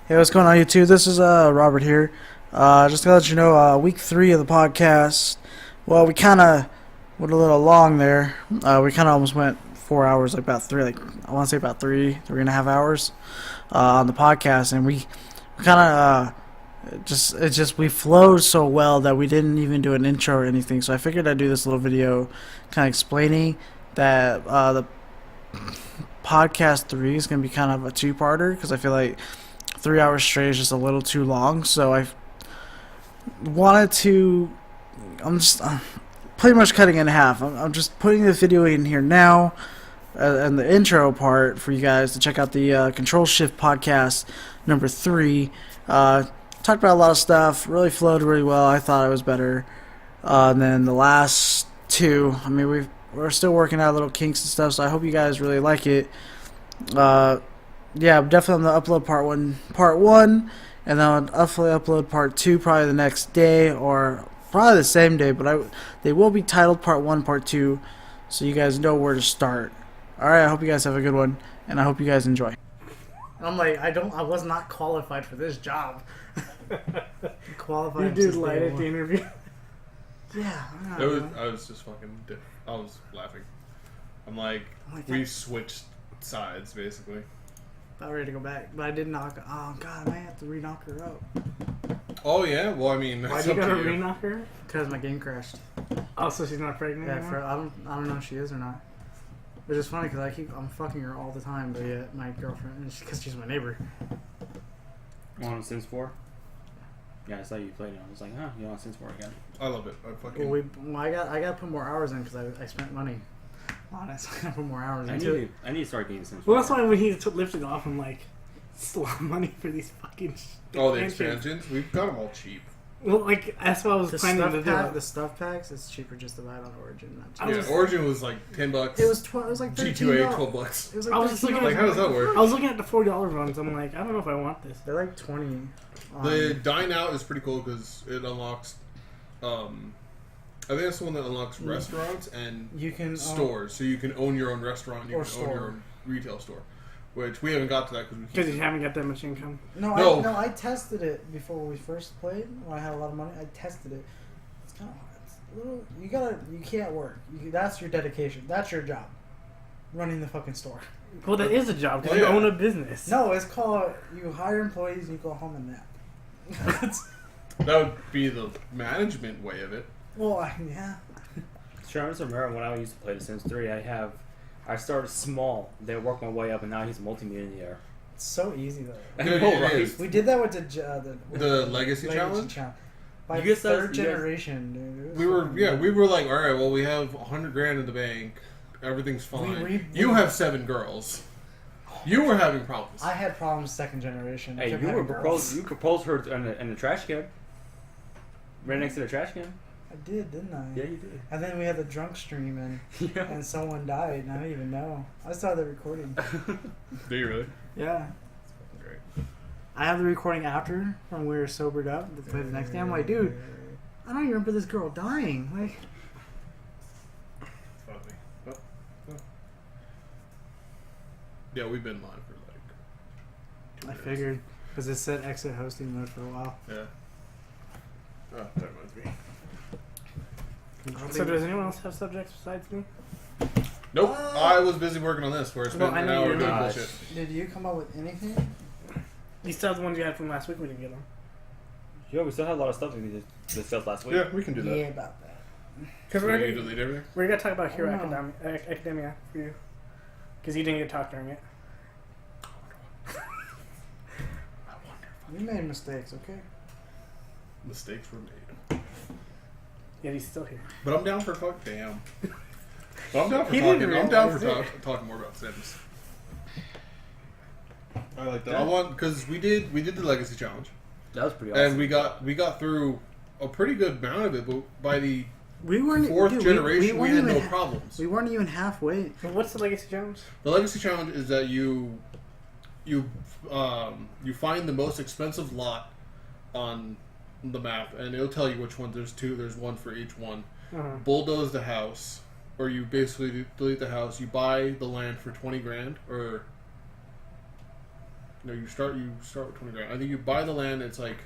Hey, what's going on, YouTube? This is Robert here. Just to let you know, week 3 of the podcast. Well, we kind of went a little long there. We kind of almost went 4 hours, like about three, like I want to say about 3.5 hours on the podcast, and we kind of we flowed so well that we didn't even do an intro or anything. So I figured I'd do this little video, kind of explaining that the podcast 3 is gonna be kind of a two-parter because I feel like 3 hours straight is just a little too long. So I wanted to. I'm just pretty much cutting it in half. I'm just putting the video in here now, and the intro part for you guys to check out the Ctrl Shift podcast number 3. Talked about a lot of stuff. Really flowed really well. I thought it was better. And then the last 2. I mean, we're still working out little kinks and stuff. So I hope you guys really like it. Yeah, definitely on the upload part one, and then I'll upload part 2 probably the next day or probably the same day. But they will be titled part 1, part 2, so you guys know where to start. All right, I hope you guys have a good one, and I hope you guys enjoy. I'm like, I was not qualified for this job. Qualified. You did light at the interview. Yeah. I was just fucking. I was laughing. I'm like we switched sides basically. About ready to go back, but I did knock. Oh god, I might have to re-knock her up. Oh yeah, well I mean, why you gotta re-knock her? Because my game crashed. Oh, so she's not pregnant anymore? I don't know if she is or not. Which is funny because I'm fucking her all the time, but yet my girlfriend, because she's my neighbor. On Sims 4? Yeah, I saw you played it. I was like, huh, you on Sims 4 again? I love it. I got to put more hours in because I spent money. Honestly, I got to put more hours into it. I need to start getting Sims 4. Well, that's why when he lifted off, I'm like, it's a lot of money for these fucking the expansions? We've got them all cheap. Well, like, that's what I was planning to do. The stuff packs, it's cheaper just to buy it on Origin. Origin was like $10. It was like $13. G2A $12. It was like I was just looking like, how does that work? I was looking at the $40 ones. I'm like, I don't know if I want this. They're like 20. The Dine Out is pretty cool because it unlocks. I think that's the one that unlocks restaurants and stores. So you can own your own restaurant. You can own your own retail store. Which we haven't got to that because you haven't got that much income. No, I tested it before we first played. When I had a lot of money, I tested it. It's kind of hard. It's a little. You can't work. That's your dedication. That's your job. Running the fucking store. Well, that is a job because you own a business. No, it's called you hire employees and you go home and nap. That would be the management way of it. Well, yeah. Sure, I remember when I used to play The Sims 3, I started small, then worked my way up, and now he's a multi-millionaire. It's so easy though. Dude, right? We did that with the Legacy Challenge. By third generation, dude. We were like, all right, well, we have $100,000 in the bank, everything's fine. You have 7 girls. You were having problems. I had problems second generation. Hey, you proposed her in the trash can, right next to the trash can. I did, didn't I? Yeah, you did. And then we had the drunk stream, and someone died, and I didn't even know. I saw the recording. Do you really? Yeah. That's great. I have the recording after, when we were sobered up, to play the next day. I'm like, dude, I don't even remember this girl dying. Like, Funny. Oh. Yeah, we've been live for like 2 I minutes. figured, because it said exit hosting mode for a while. Yeah. Oh, that reminds me. So does anyone else have subjects besides me? Nope. I was busy working on this where I spent an hour doing bullshit. Did you come up with anything? You still have the ones you had from last week. We didn't get them. Yeah, we still had a lot of stuff we discussed last week. Yeah, we can do that. Yeah, about that. Because we're going to delete everything? We're going to talk about Hero Academia for you. Because you didn't get to talk during it. You made mistakes, okay? Mistakes were made. Yeah, he's still here. But I'm down for damn. But I'm down for talking. I'm down for talking more about Sims. I like that. I want because we did the Legacy Challenge. That was pretty awesome. And we got through a pretty good amount of it, but by the fourth generation, we had no problems. We weren't even halfway. So what's the Legacy Challenge? The Legacy Challenge is that you find the most expensive lot on the map, and it'll tell you which one. There's 2. There's 1 for each one. Bulldoze the house, or you basically delete the house. You buy the land for $20,000, or No, you start with 20 grand. I think you buy the land. It's like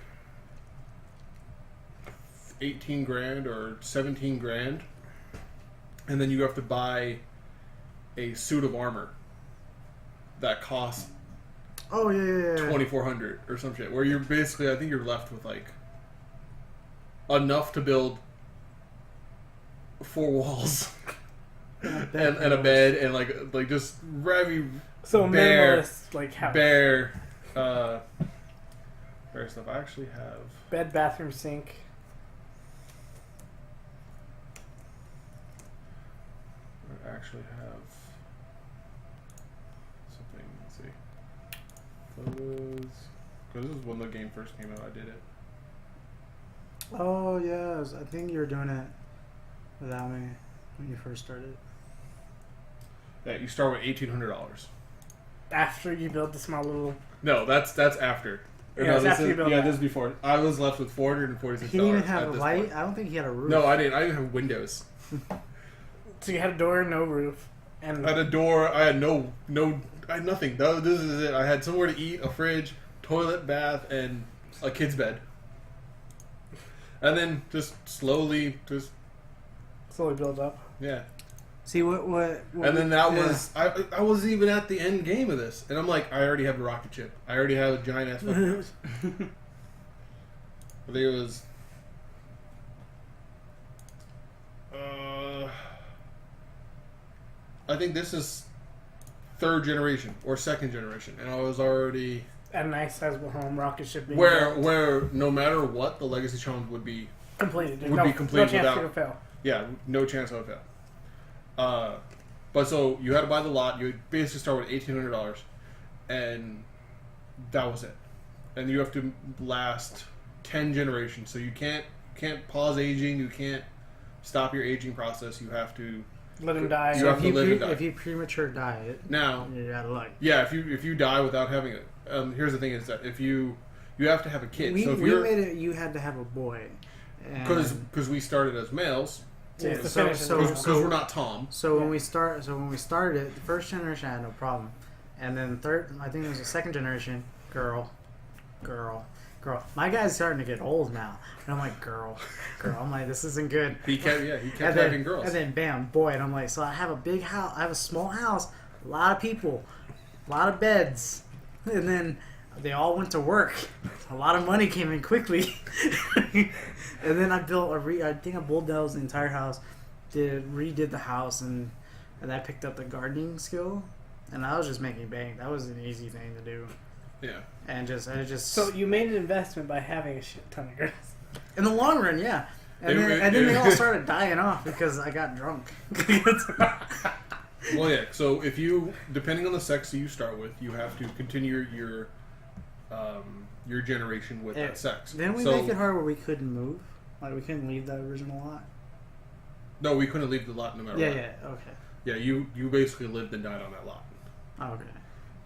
18 grand or 17 grand, and then you have to buy a suit of armor that costs. Oh yeah. 2,400 or some shit. Where you're basically, I think you're left with like enough to build 4 walls and a bed and like just very minimalist like house. bare stuff. I actually have Bed, bathroom, sink. I actually have something. Let's see. Photos. Because this is when the game first came out. I did it. Oh yes, I think you were doing it without me when you first started. Yeah, you start with $1,800. After you build the small little. No, that's after. Or Yeah, no, it's this after is, you build yeah, that. this is before. I was left with $446. He didn't even have at a this light. point. I don't think he had a roof. No, I didn't. I didn't have windows. So you had a door, no roof, and I had a door. I had no. I had nothing. This is it. I had somewhere to eat, a fridge, toilet, bath, and a kid's bed. And then just slowly, slowly build up. yeah. See what And then that was I wasn't even at the end game of this, and I'm like, I already have a rocket ship. I already have a giant ass fucking house. I think it was. I think this is 3rd generation or 2nd generation, and I was already A nice sizable home, rocket ship. Being where built. no matter what, the legacy challenge would be completed. There's would be completed no chance without- you could fail. yeah, no chance I would fail. But so you had to buy the lot. You would basically start with $1,800, and that was it. And you have to last 10 generations. So you can't pause aging. You can't stop your aging process. You have to Let him die. You have to live and die. If you premature die it, now. you're out of luck. Yeah, if you die without having it. Here's the thing: is that if you have to have a kid. We so if made you're it. You had to have a boy. because we started as males. So you have to So- finish it. so- Because we're not Tom. So when we started it, the first generation I had no problem, and then third, I think it was the 2nd generation, girl. My guy's starting to get old now, and I'm like, girl. I'm like, this isn't good. He kept And having then, girls. and then bam, boy, and I'm like, so I have a big house, I have a small house, a lot of people, a lot of beds, and then they all went to work. A lot of money came in quickly, and then I built I think I bulldozed the entire house, redid the house, and I picked up the gardening skill, and I was just making bank. That was an easy thing to do, Yeah. and I just So you made an investment by having a shit ton of girls. in the long run, yeah. And then they all started dying off because I got drunk. Well, yeah. So if you, depending on the sex that you start with, you have to continue your generation with that sex. Then we make it hard where we couldn't move, like we couldn't leave that original lot. No, we couldn't leave the lot no matter what. Yeah, okay. Yeah, you basically lived and died on that lot. Oh, okay.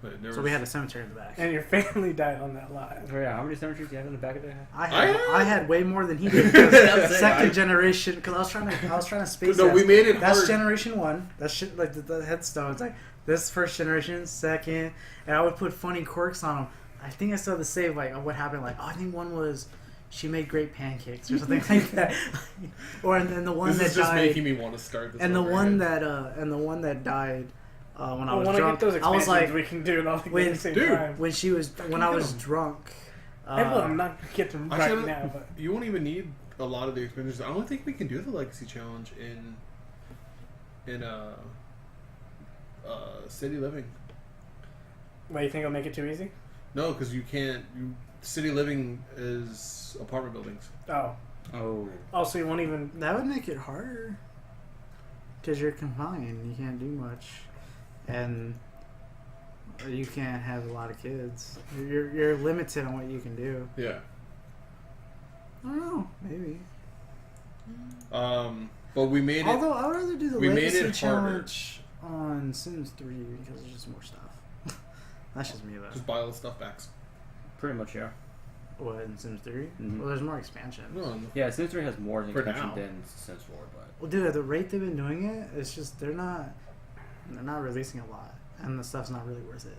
But there So was, we had a cemetery in the back. And your family died on that lot. Oh, yeah, how many cemeteries do you have in the back of the house? I had way more than he did. Because second generation, because I was trying to space. No, we made it That's hard. generation 1. That's shit like the headstones. Like this first generation, second, and I would put funny quirks on them. I think I still have to save like what happened. Like I think one was she made great pancakes or something like that. Or and then the one This that is just died, making me want to start this. and the over one again. that died when I I was want to drunk. get those I was expansions like we can do it all at when- the same Dude. time. when I was drunk. I will. I'm not gonna get them right Actually, now, but you won't even need a lot of the expansions. I don't think we can do the legacy challenge in city living. why you think I'll make it too easy? No, because you can't. City living is apartment buildings. Oh, Oh. so you won't even. That would make it harder. Because you're confined. You can't do much. And you can't have a lot of kids. You're limited on what you can do. Yeah. I don't know. Maybe. But we made it. Although, I would rather do the we made Legacy it harder. Challenge on Sims 3 because there's just more stuff. That's just me, though. Just buy all the stuff back. Pretty much, yeah. What, in Sims 3? Mhm. Well, there's more expansion. No, Yeah, Sims 3 has more For expansion now. than Sims 4, but... Well, dude, at the rate they've been doing it, it's just they're not releasing a lot, and the stuff's not really worth it.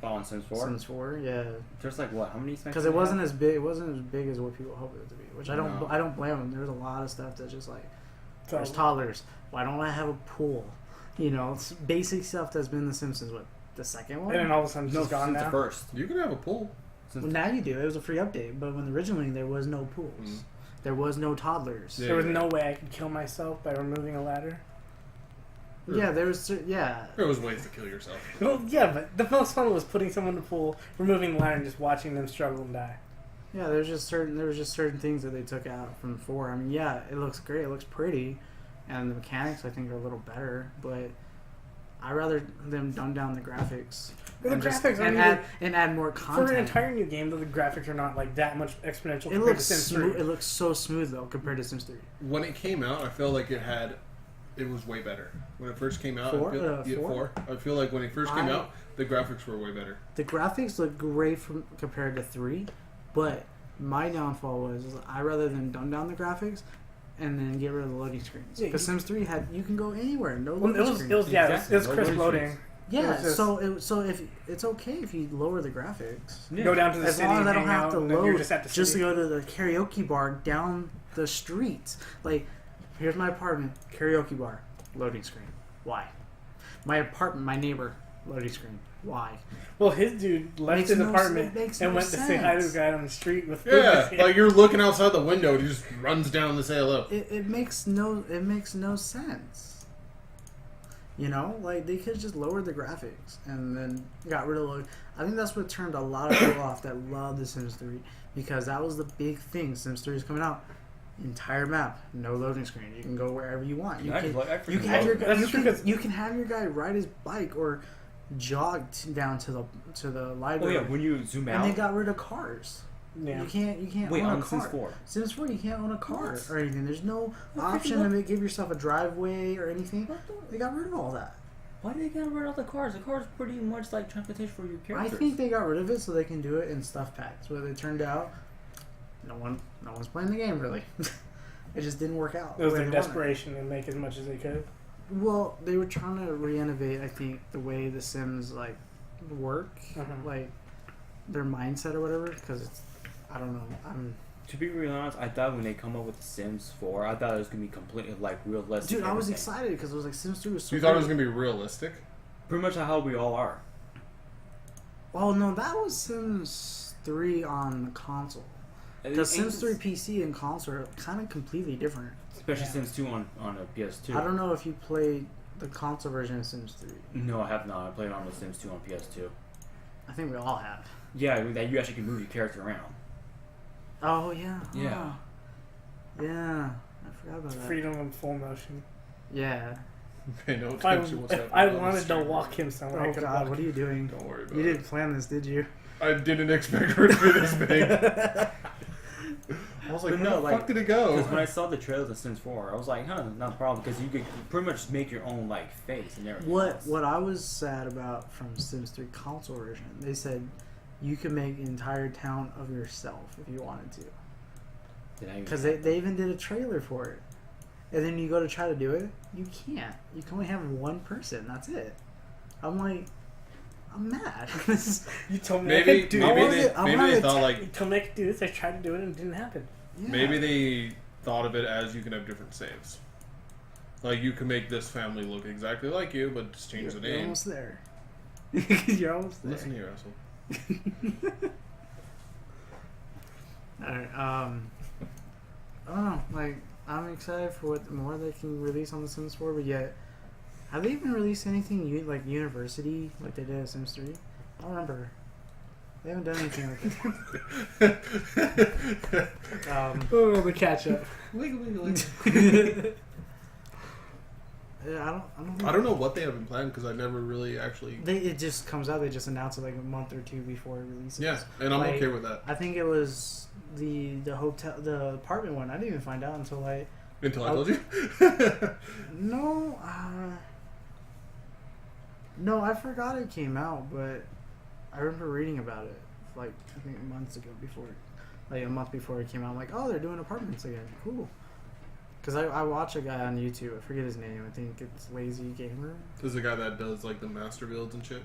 Oh, on Sims 4? Sims 4, yeah. There's like what? How many? Because it wasn't as big. It wasn't as big as what people hoped it to be. Which I don't. No. I don't blame them. There's a lot of stuff that's just like, there's Toddler. toddlers. Why don't I have a pool? You know, it's basic stuff that's been in The Simpsons. What, the second one? And then all of a sudden, No, it's gone since now. the first. You can have a pool. Well, now you do. It was a free update, but when originally there was no pools, there was no toddlers. Yeah. There was no way I could kill myself by removing a ladder. Yeah, there was. Yeah, There was ways to kill yourself. Well, yeah, but the most fun was putting someone in the pool, removing the ladder, and just watching them struggle and die. yeah. There was just certain things that they took out from 4. I mean, yeah, it looks great. It looks pretty, and the mechanics I think are a little better, but I'd rather them dumb down the graphics. Well, the and just- graphics and aren't add more content. For an entire new game, though, the graphics are not like that much exponential It compared looks to Sims 3. smooth. It looks so smooth though compared to Sims 3. When it came out, I felt like it was way better. When it first came out, Four? I feel, Four? I feel like when it first came out, the graphics were way better. The graphics look great compared to 3, but my downfall was I rather than dumb down the graphics and then get rid of the loading screens. Yeah, Because Sims 3 you can go anywhere, no Well, loading it screens. was yeah, Exactly. it was No crisp loading loading. screens. Yeah, It was just- so if it's okay if you lower the graphics. Yeah. Go down to the As city long as and I don't hang have out, to and then you're load just at the just to city. go to the karaoke bar down the street. Like, here's my apartment, karaoke bar, loading screen. Why? My apartment, my neighbor, loading screen. Why? Well, his dude left Makes his no- apartment it makes and no went to say hi to sense. a guy on the street with food in Yeah, his hand. like you're looking outside the window, and he just runs down to say hello. It makes no sense. You know, like they could just lower the graphics and then got rid of load. I think that's what turned a lot of people off that love The Sims 3 because that was the big thing. Sims 3 is coming out. Entire map, no loading screen. You can go wherever you want. You can you can have your guy ride his bike or jog down to the Oh library. yeah, when you zoom And out. they got rid of cars. Yeah. You can't Wait, own a on car. Sims 4. Sims 4, you can't own a car What? or anything. There's no Well, option to give yourself a driveway or anything. What the- They got rid of all that. Why did they get rid of the cars? The cars pretty much like transportation for your I characters. think they got rid of it so they can do it in stuff packs. But it turned out no one's playing the game really. It just didn't work out. It was the way their they wanted. desperation to make as much as they could. Well, they were trying to re-innovate. I think the way the Sims like work, like their mindset or whatever. Because it's, I don't know. To be really honest, I thought when they come up with The Sims 4, I thought it was gonna be completely like realistic. Dude, I was everything. excited because it was like Sims 3 was so You thought it good. was gonna be realistic? Pretty much how we all are. Oh no, that was Sims 3 on the console. Because Sims 3 PC and console are kind of completely different. Especially Yeah. Sims 2 on a PS2. I don't know if you played the console version of Sims 3. No, I have not. I played on the Sims 2 on PS2. I think we all have. Yeah, that you actually can move your character around. Oh yeah. Yeah. Oh. Yeah. I forgot about that. Freedom in full motion. Yeah. Pay no If I, attention what's if happening I on the wanted to screen. walk him somewhere, I Oh could god, walk what are you doing? Don't worry about You it. didn't plan this, did you? I didn't expect her to be this big. I was like, But where no, the like- fuck did it go? Because when I saw the trailer of Sims 4, I was like, huh, not a problem. Because you could pretty much make your own like face and everything. else. What I was sad about from Sims 3 console version, they said you can make an entire town of yourself if you wanted to. Did I even- Because they even did a trailer for it. And then you go to try to do it, you can't. You can only have one person, that's it. I'm like, I'm mad. This is, You told me I could do I maybe wanna it. get- I they wanna thought You like told me I could do this. I tried to do it and it didn't happen. yeah. maybe they thought of it as you can have different saves. Like you can make this family look exactly like you, but just change the You're name. almost there. You're almost there. Listen here, asshole. Alright, I don't know, like, I'm excited for what more they can release on the Sims 4, but yet, have they even released anything like University, like they did at Sims 3? I don't remember. They haven't done anything like that. Oh, the catch up. Yeah, I don't know what they have in plan because I never really actually. It just comes out. They just announce it like a month or two before it releases. Yeah, and I'm Like, okay with that. I think it was the apartment one. I didn't even find out until like Until I told you. no, no, I forgot it came out, but I remember reading about it like I think months ago like a month before it came out. I'm like, oh, they're doing apartments again. Cool. Because I watch a guy on YouTube. I forget his name. I think it's Lazy Gamer. This is the guy that does like the master builds and shit.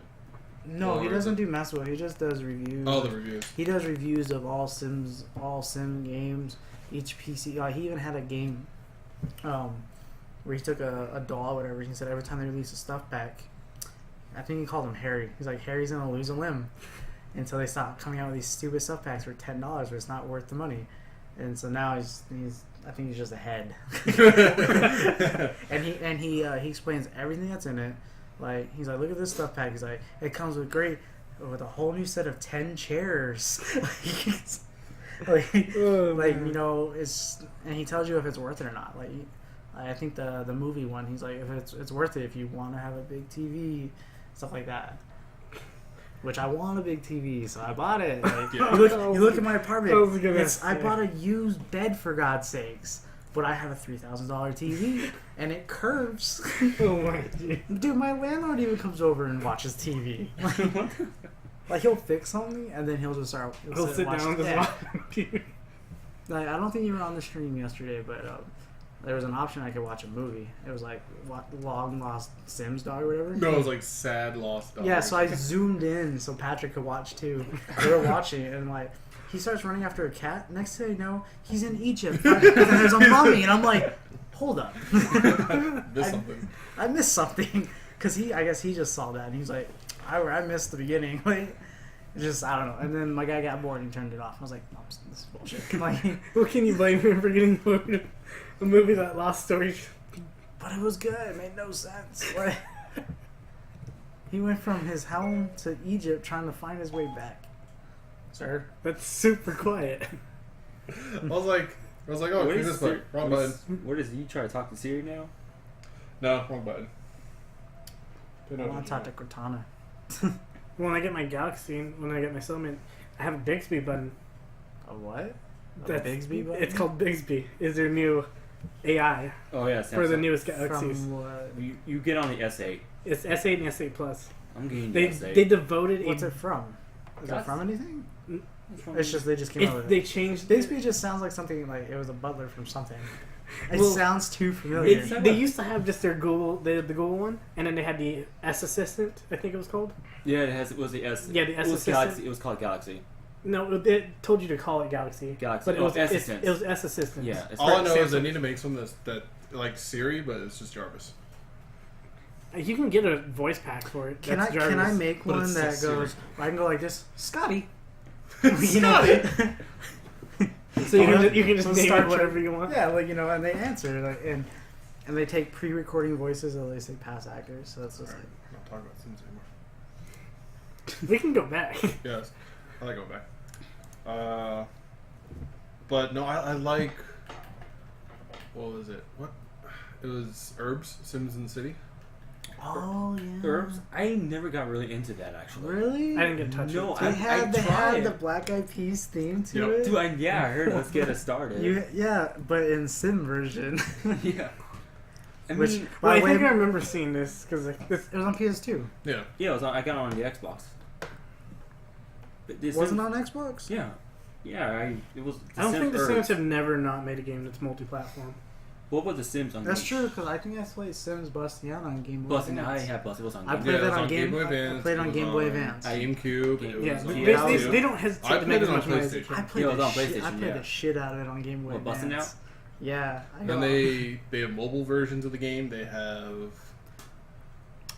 No, Or he doesn't is it- do massive. He just does reviews. Oh, the reviews. He does reviews of all sim games, each PC. He even had a game, where he took a doll, or whatever. He said every time they release a stuff pack, I think he called him Harry. He's like, Harry's gonna lose a limb until they stop coming out with these stupid stuff packs for $10, where it's not worth the money. And so now he's I think he's just ahead. and he explains everything that's in it. Like, he's like, look at this stuff pack. He's like, it comes with a whole new set of 10 chairs. It's, and he tells you if it's worth it or not. Like, I think the movie one, he's like, if it's worth it if you want to have a big TV, stuff like that. Which I want a big TV, so I bought it. Like, Yeah. you look at my apartment. Yes, I bought a used bed, for God's sakes. But I have a $3,000 TV, and it curves. Oh my god. Dude, my landlord even comes over and watches TV. Like he'll fix something, and then he'll just start. He'll sit down and just watch TV. Like, I don't think you were on the stream yesterday, but there was an option I could watch a movie. It was like long lost Sims dog or whatever. No, it was like sad lost dog. Yeah, so I zoomed in so Patrick could watch too. They were watching it, and like he starts running after a cat. Next thing you know, he's in Egypt, and there's a mummy, and I'm like, hold up, Missed something. I missed something, because I guess he just saw that, and he's like, I missed the beginning. Like, just, I don't know. And then my guy got bored and turned it off. I was like, no, this is bullshit. Like, Who can you blame him for getting bored? A movie that lost story. but it was good. It made no sense. Like, he went from his home to Egypt trying to find his way back. Sir? That's super quiet. I was like, oh, What click is this button. Wrong button. What is you try to talk to Siri now? No, wrong button. I want to talk to Cortana. When I get my Galaxy, when I get my Summit, I have a Bixby button. A what? A That's- Bigsby button? It's called Bixby. Is their new AI Oh yeah, for the Samsung. newest Galaxies. From what? You get on the S8. It's S8 and S8 Plus. I'm getting They the S8. they devoted What's a. it from? Is it That's- from anything? It's from- It's just they just came out with They it. changed. Bixby just sounds like something like it was a butler from something. It Well, sounds too familiar. They used to have just their Google, the Google one, and then they had the S Assistant. I think it was called. Yeah, it was the S. Yeah, the S it was Assistant. Galaxy. It was called Galaxy. No, it told you to call it Galaxy. Galaxy. But it Oh, was S it Assistant. was S Assistant. Yeah. It's All I know is Samsung. I need to make something that like Siri, but it's just Jarvis. You can get a voice pack for it. Can That's I can I Jarvis. make But one it's that so goes? I can go like this, Scotty. Scotty! So you can just From name Star it Trek. whatever you want. Yeah, like and they answer like and they take pre-recording voices, or they say past actors. So it's just Alright, I'm not talking about Sims anymore. We can go back. Yes, I like going back. But no, I like. What was it? What? It was Herbs, Sims in the City. oh yeah, Herbs. I never got really into that actually. Really? I didn't get touched. No, They had tried. the Black Eyed Peas theme to Yep. it. Dude, I heard. Let's get it started. Yeah, but in sim version. Yeah. I Which- mean, Well, By I the think way- I remember seeing this because this. It was on PS2. Yeah. yeah, it was on, I got it on the Xbox. But this Wasn't Sims- on Xbox. Yeah, yeah. It was. I don't think the Sims Herbs. have never not made a game that's multi-platform. What was the Sims on? That's true, because I think I played Sims Busting Out on Game Boy Busting. I Advance. had Busting. It was on. I Game played Yeah, it that was on on Game Boy I Advance. played on it was Game Boy Advance. GameCube. Yeah, It was on They, PS2. they don't hesitate I to played make it as on much noise. PlayStation. I played Yeah, it was the on shit. I PlayStation, played yeah. the shit out of it on Game Boy What, Busting Advance. Yeah. And they have mobile versions of the game. They have.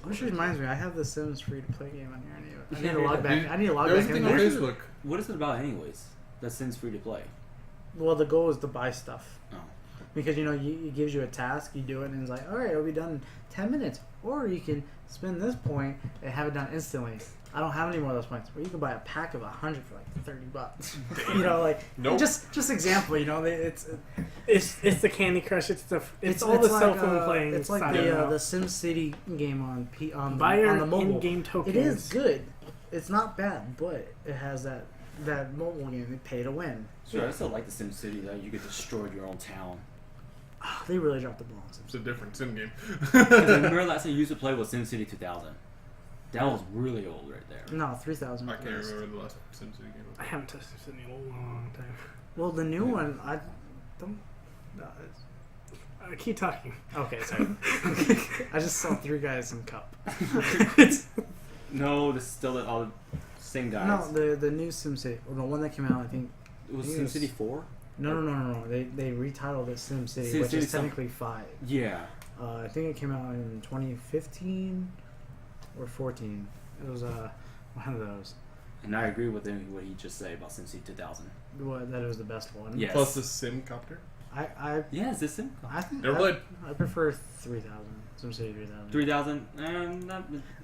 Which reminds me, I have the Sims free to play game on here. I need to log back. I need to log There was back a in thing on there. Facebook. What is it about, anyways? That Sims free to play. Well, the goal is to buy stuff. Oh. Because, it gives you a task, you do it, and it's like, alright, it'll be done in 10 minutes. Or you can spend this point and have it done instantly. I don't have any more of those points. Or you can buy a pack of 100 for like $30. Nope. just example, it's It's the Candy Crush. It's all the like, cell phone playing. It's like side of it. the Sim City game on Buy your on the mobile. in-game tokens. It is good. It's not bad, but it has that mobile game. They pay to win. Sure, I still like the Sim City that you could destroy your own town. Oh, they really dropped the ball on Sim It's a different sim game. Remember last time you used to play was Sim City 2000. That was really old right there. No, 3000. I can't remember the last SimCity game. I haven't touched this in a long time. Well, the new one, I don't. No, Keep talking. okay, sorry. I just saw 3 guys in cup. No, this is still all the same guys. No, the new SimCity, or the one that came out, I think. It was SimCity 4? No. They retitled it SimCity, which is technically 5. Yeah. I think it came out in 2015 or 14. It was one of those. And I agree with him, what he just said about SimCity 2000. What, that it was the best one. Yes. Plus the Simcopter. Yeah, is this Sim? I think Never played. I prefer 3000. SimCity 3000. 3000?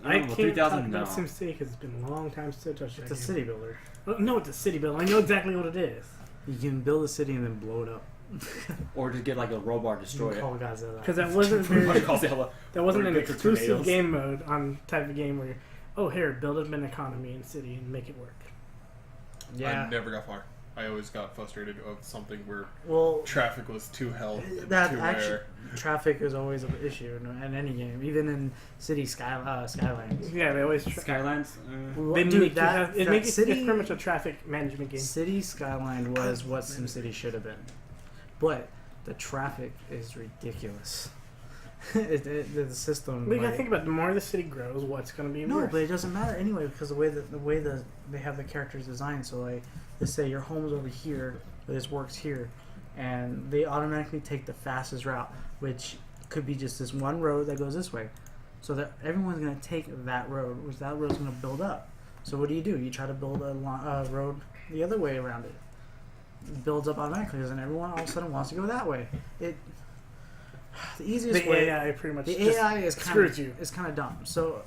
I can't 3000, talk no. about SimCity because it's been a long time since I touched It's that a game. city builder. No, it's a city builder. I know exactly what it is. You can build a city and then blow it up. Or just get like a robot destroy it. Call Godzilla. Because that wasn't Everybody very, calls it hella- that wasn't or an get the exclusive tornadoes. game mode on type of game where, here, build up an economy in city and make it work. Yeah. I never got far. I always got frustrated of something where Well, traffic was too hell. that too actually, rare. traffic is always an issue in any game, even in city skylines. Yeah, they always. Skylines? They Dude, make that it's city, pretty much a traffic management game. City Skyline was what SimCity should have been, but the traffic is ridiculous. The system. But you gotta like- think about it, the more the city grows, what's going to be No, worse. but it doesn't matter anyway because the way that they have the characters designed. So like, let's say your home's over here, but this works here, and they automatically take the fastest route, which could be just this one road that goes this way. So that everyone's gonna take that road, which that road's gonna build up. So what do? You try to build a road the other way around it. It builds up automatically, and everyone all of a sudden wants to go that way. The easiest The way. AI pretty much The just AI is screws you. It's kind of dumb. So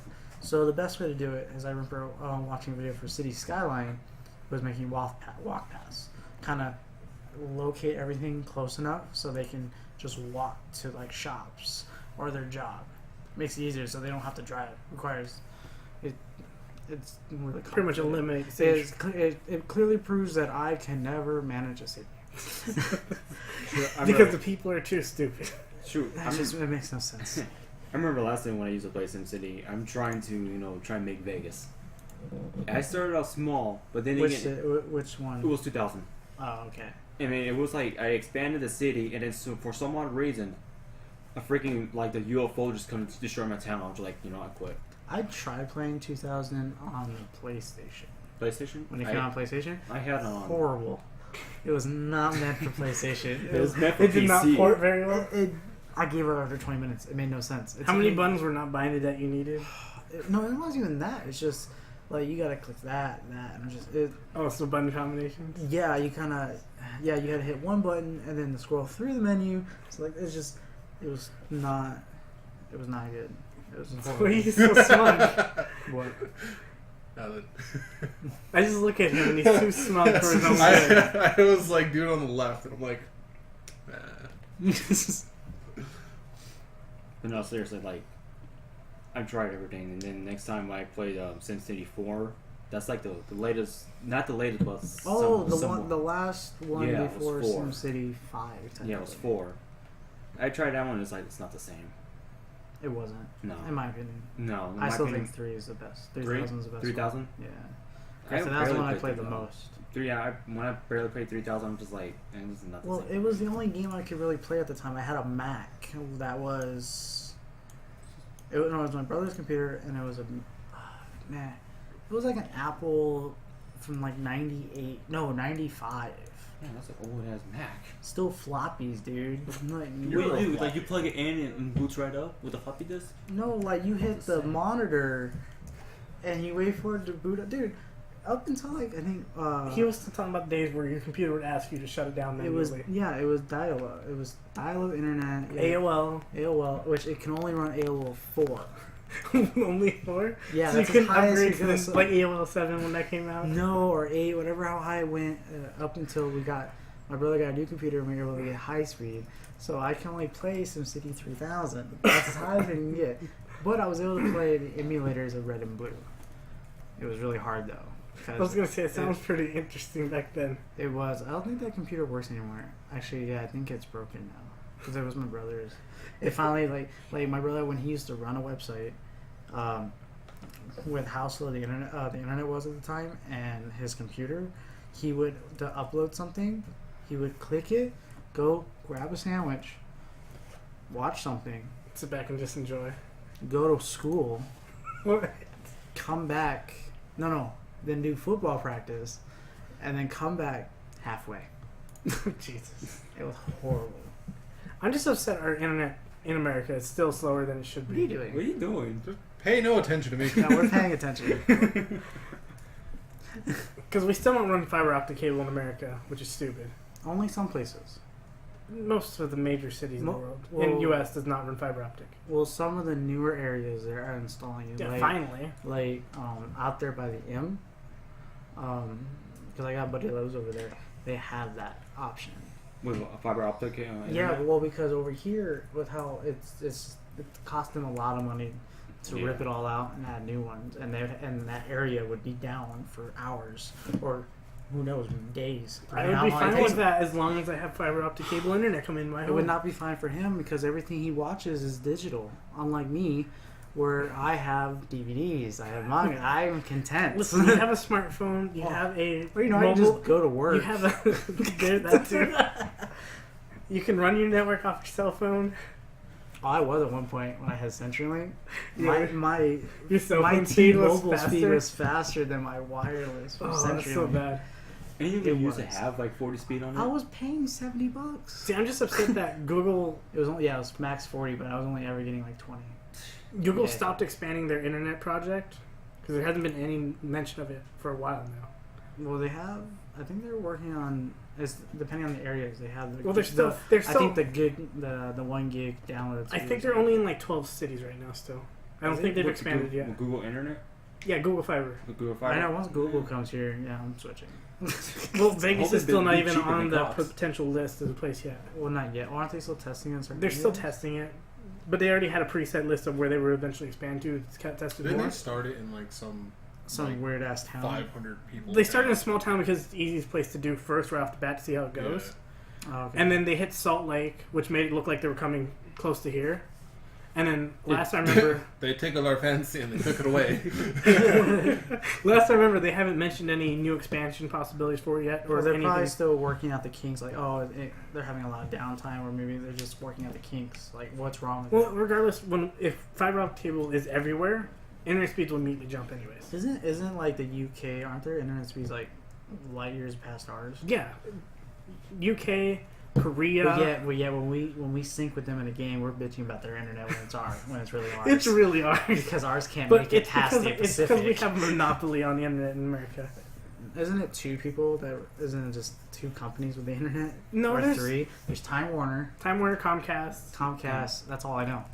the best way to do it is I remember watching a video for City Skyline was making walk paths, kind of locate everything close enough so they can just walk to like shops or their job. Makes it easier so they don't have to drive. Requires it. It's really pretty much complicated. eliminates It clearly proves that I can never manage a city. because the people are too stupid. Shoot, It makes no sense. I remember last time when I used to play SimCity, I'm trying to, try and make Vegas. I started out small, but then Which again, which one? it was 2000. Oh, okay. I mean, it was like I expanded the city, and then for some odd reason, a freaking like the UFO just come to destroy my town. I was like, I quit. I tried playing 2000 on the PlayStation. PlayStation? When it came out on PlayStation, I had horrible. It was not meant for PlayStation. It was meant for It did not PC. port very well. I gave up after 20 minutes. It made no sense. How many buttons were not binded that you needed? No, it wasn't even that. It's just like you gotta click that, and So button combinations. yeah, you gotta hit one button and then scroll through the menu. So like it was not good. It was Why are horrible. you so smug? What? Alan. I just look at him and he's too smug for his own good. I was like, dude, on the left, and I'm like, nah. But no, seriously, like, I've tried everything, and then next time I played SimCity 4, that's like the latest, not the latest, but the last one Yeah, it was before 4. SimCity 5. Yeah, it was 4. I tried that one, it's not the same. It wasn't, No. in my opinion. No. in I my still opinion, think 3 is the best. 3000 is the best. 3000? Yeah. I So that's the one I barely played the 3000. most. When I barely played 3000, I'm just like, this is not the Well, same. it was the only game I could really play at the time. I had a Mac that was. It was my brother's computer, and it was a. Man, it was like an Apple from like 98. No, 95. Man, that's an old ass Mac. Still floppies, dude. Like, You're Wait, dude, a like you plug it in and it boots right up with a floppy disk? no, like you hit the monitor, and you wait for it to boot up, dude. Up until like I think He was talking about days where your computer would ask you to shut it down it was manually. it was dial-up. It was dial-up internet. AOL. which it can only run AOL 4. Only 4? Yeah, so you that's as couldn't high as upgrade you to could this, have- like AOL 7 when that came out? No, or 8, whatever how high it went up until my brother got a new computer and we were able to get high speed. So I can only play SimCity 3000. That's as high as I can get. But I was able to play the emulators of Red and Blue. It was really hard though. I was going to say, it sounds pretty interesting back then. It was. I don't think that computer works anymore. Actually, yeah, I think it's broken now. Because it was my brother's. It finally, like my brother, when he used to run a website, with how slow the internet was at the time, and his computer, he would, to upload something, he would click it, go grab a sandwich, watch something, Sit back and just enjoy. go to school, What? come back. No. Then do football practice, and then come back halfway. Jesus. It was horrible. I'm just upset our internet in America is still slower than it should be. What are you doing? What are you doing? Just pay no attention to me. No, we're paying attention. Because we still don't run fiber optic cable in America, which is stupid. Only some places. Most of the major cities in the world in U.S. does not run fiber optic. Well, some of the newer areas they are installing it. Yeah, finally. Like out there by the M, because I got buddy lows over there. They have that option. With a fiber optic? Yeah, well, because over here, with how it's costing a lot of money to rip it all out and add new ones, and that area would be down for hours or who knows, days. I would be fine with that as long as I have fiber optic cable internet coming in my home. It would not be fine for him because everything he watches is digital, unlike me, where I have DVDs, I have manga. I am content. Listen, you have a smartphone, you have a mobile, I just go to work. You have that too. You can run your network off your cell phone. Oh, I was at one point when I had CenturyLink. Yeah. My cell phone speed was faster than my wireless. Oh, that's so bad. And you didn't used to have like 40 speed on it? I was paying $70. See, I'm just upset that Google... It was max 40, but I was only ever getting like 20. Google stopped expanding their internet project because there hasn't been any mention of it for a while now. Well, they have... I think they're working on... It's depending on the areas they have. They're still. I think the 1 gig download. I think they're only in like 12 cities right now. Still, I don't think they've expanded yet. Google Internet. Yeah, Google Fiber. Google Fiber. I know once Google comes here, yeah, I'm switching. Well, Vegas is still not even on the potential list as a place yet. Well, not yet. Aren't they still testing it? They're still testing it, but they already had a preset list of where they would eventually expand to. It's tested. Didn't they start it in like some weird ass town? 500 people. They started in a small town because it's the easiest place to do first right off the bat to see how it goes. Yeah. Oh, okay. And then they hit Salt Lake, which made it look like they were coming close to here. And then last I remember... they tickled our fancy and they took it away. Last I remember, they haven't mentioned any new expansion possibilities for it yet. Or they're probably still working out the kinks. Like, they're having a lot of downtime, or maybe they're just working out the kinks. Like, what's wrong with it? Regardless, if fiber optic cable is everywhere, internet speeds will immediately jump anyways. Isn't like the UK, aren't their internet speeds like light years past ours? Yeah. UK... Korea. Well, yeah. When we sync with them in a game, we're bitching about their internet when it's really ours. It's really ours because ours can't make it past the Pacific. It's because we have a monopoly on the internet in America. Isn't it two people? Isn't it just two companies with the internet? No, or there's three. There's Time Warner, Comcast. Comcast. That's all I know.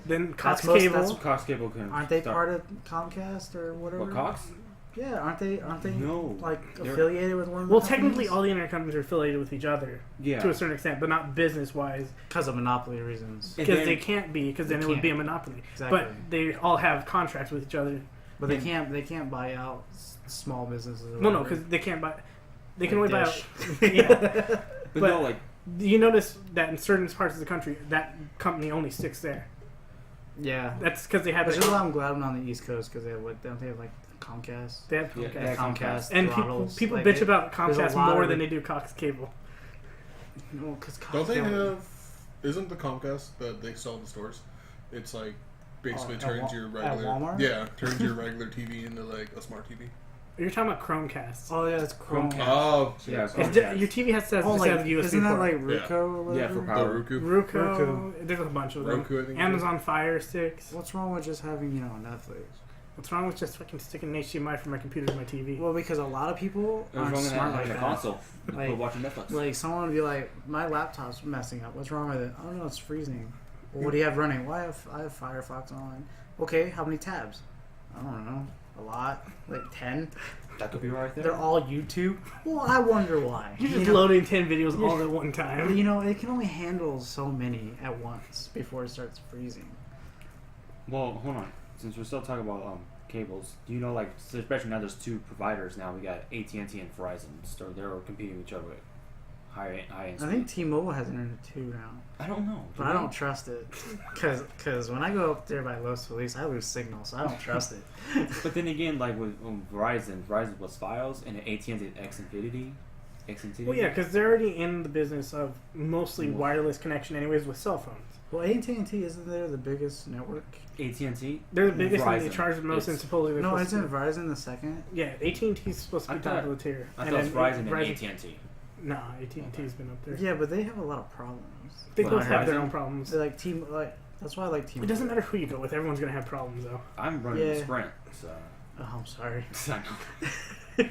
Then Cox Cable. Cox Cable aren't they part of Comcast or whatever? What, Cox? Yeah, aren't they? No, affiliated with one? Well, technically, all the internet companies are affiliated with each other, to a certain extent, but not business-wise. Because of monopoly reasons. Because they can't be, because then it would be a monopoly. Exactly. But they all have contracts with each other. But they can't buy out small businesses. No, because they can't buy. They can only buy out. Yeah, but no, you notice that in certain parts of the country, that company only sticks there. Yeah, that's because they have. That's why I'm glad I'm on the East Coast because don't they have like Comcast? They have Comcast. Yeah, Comcast. And people bitch about Comcast more than they do Cox Cable. No, because don't they have? Isn't the Comcast that they sell in the stores? It's like basically turns your regular turns your regular TV into like a smart TV. You're talking about Chromecast. Oh yeah, it's Chromecast. Oh yeah, your TV has to have USB port. Isn't that like Roku? Yeah, for power. Roku. There's a bunch of them. Roku, I think Amazon Fire Sticks. What's wrong with just having Netflix? What's wrong with just fucking sticking an HDMI from my computer to my TV? Well, because a lot of people aren't smart like that. Console. Like watching Netflix. Like someone would be like, "My laptop's messing up. What's wrong with it?" "Oh no, it's freezing." "Well, what do you have running?" "Well, I have Firefox on." "Okay, how many tabs?" "I don't know. A lot, like 10." That could be right there. They're all YouTube. Well, I wonder why. You're just loading 10 videos all at one time. It can only handle so many at once before it starts freezing. Well, hold on. Since we're still talking about cables, do you know, especially now there's two providers now. We got AT&T and Verizon. So they're competing with each other with high end. I think T-Mobile has internet too now. I don't know. But I don't trust it. Because when I go up there by Los Feliz, I lose signal, so I don't trust it. But then again, with Verizon was Fios, and AT&T Xfinity. Well, yeah, because they're already in the business of mostly wireless connection anyways with cell phones. Well, AT&T isn't there the biggest network? AT&T. They're the biggest and they Verizon. charge the most, and supposedly they're No, supposed to isn't Verizon the second? Yeah, AT&T's supposed to be top of the tier. I thought it was Verizon and AT&T. No, AT&T's been up there. Yeah, but they have a lot of problems. They both have their Verizon? own problems. They're like that's why I like T-Mobile. It doesn't matter who you go with. Everyone's gonna have problems though. I'm running Yeah. the Sprint, so. Oh, I'm sorry. I know.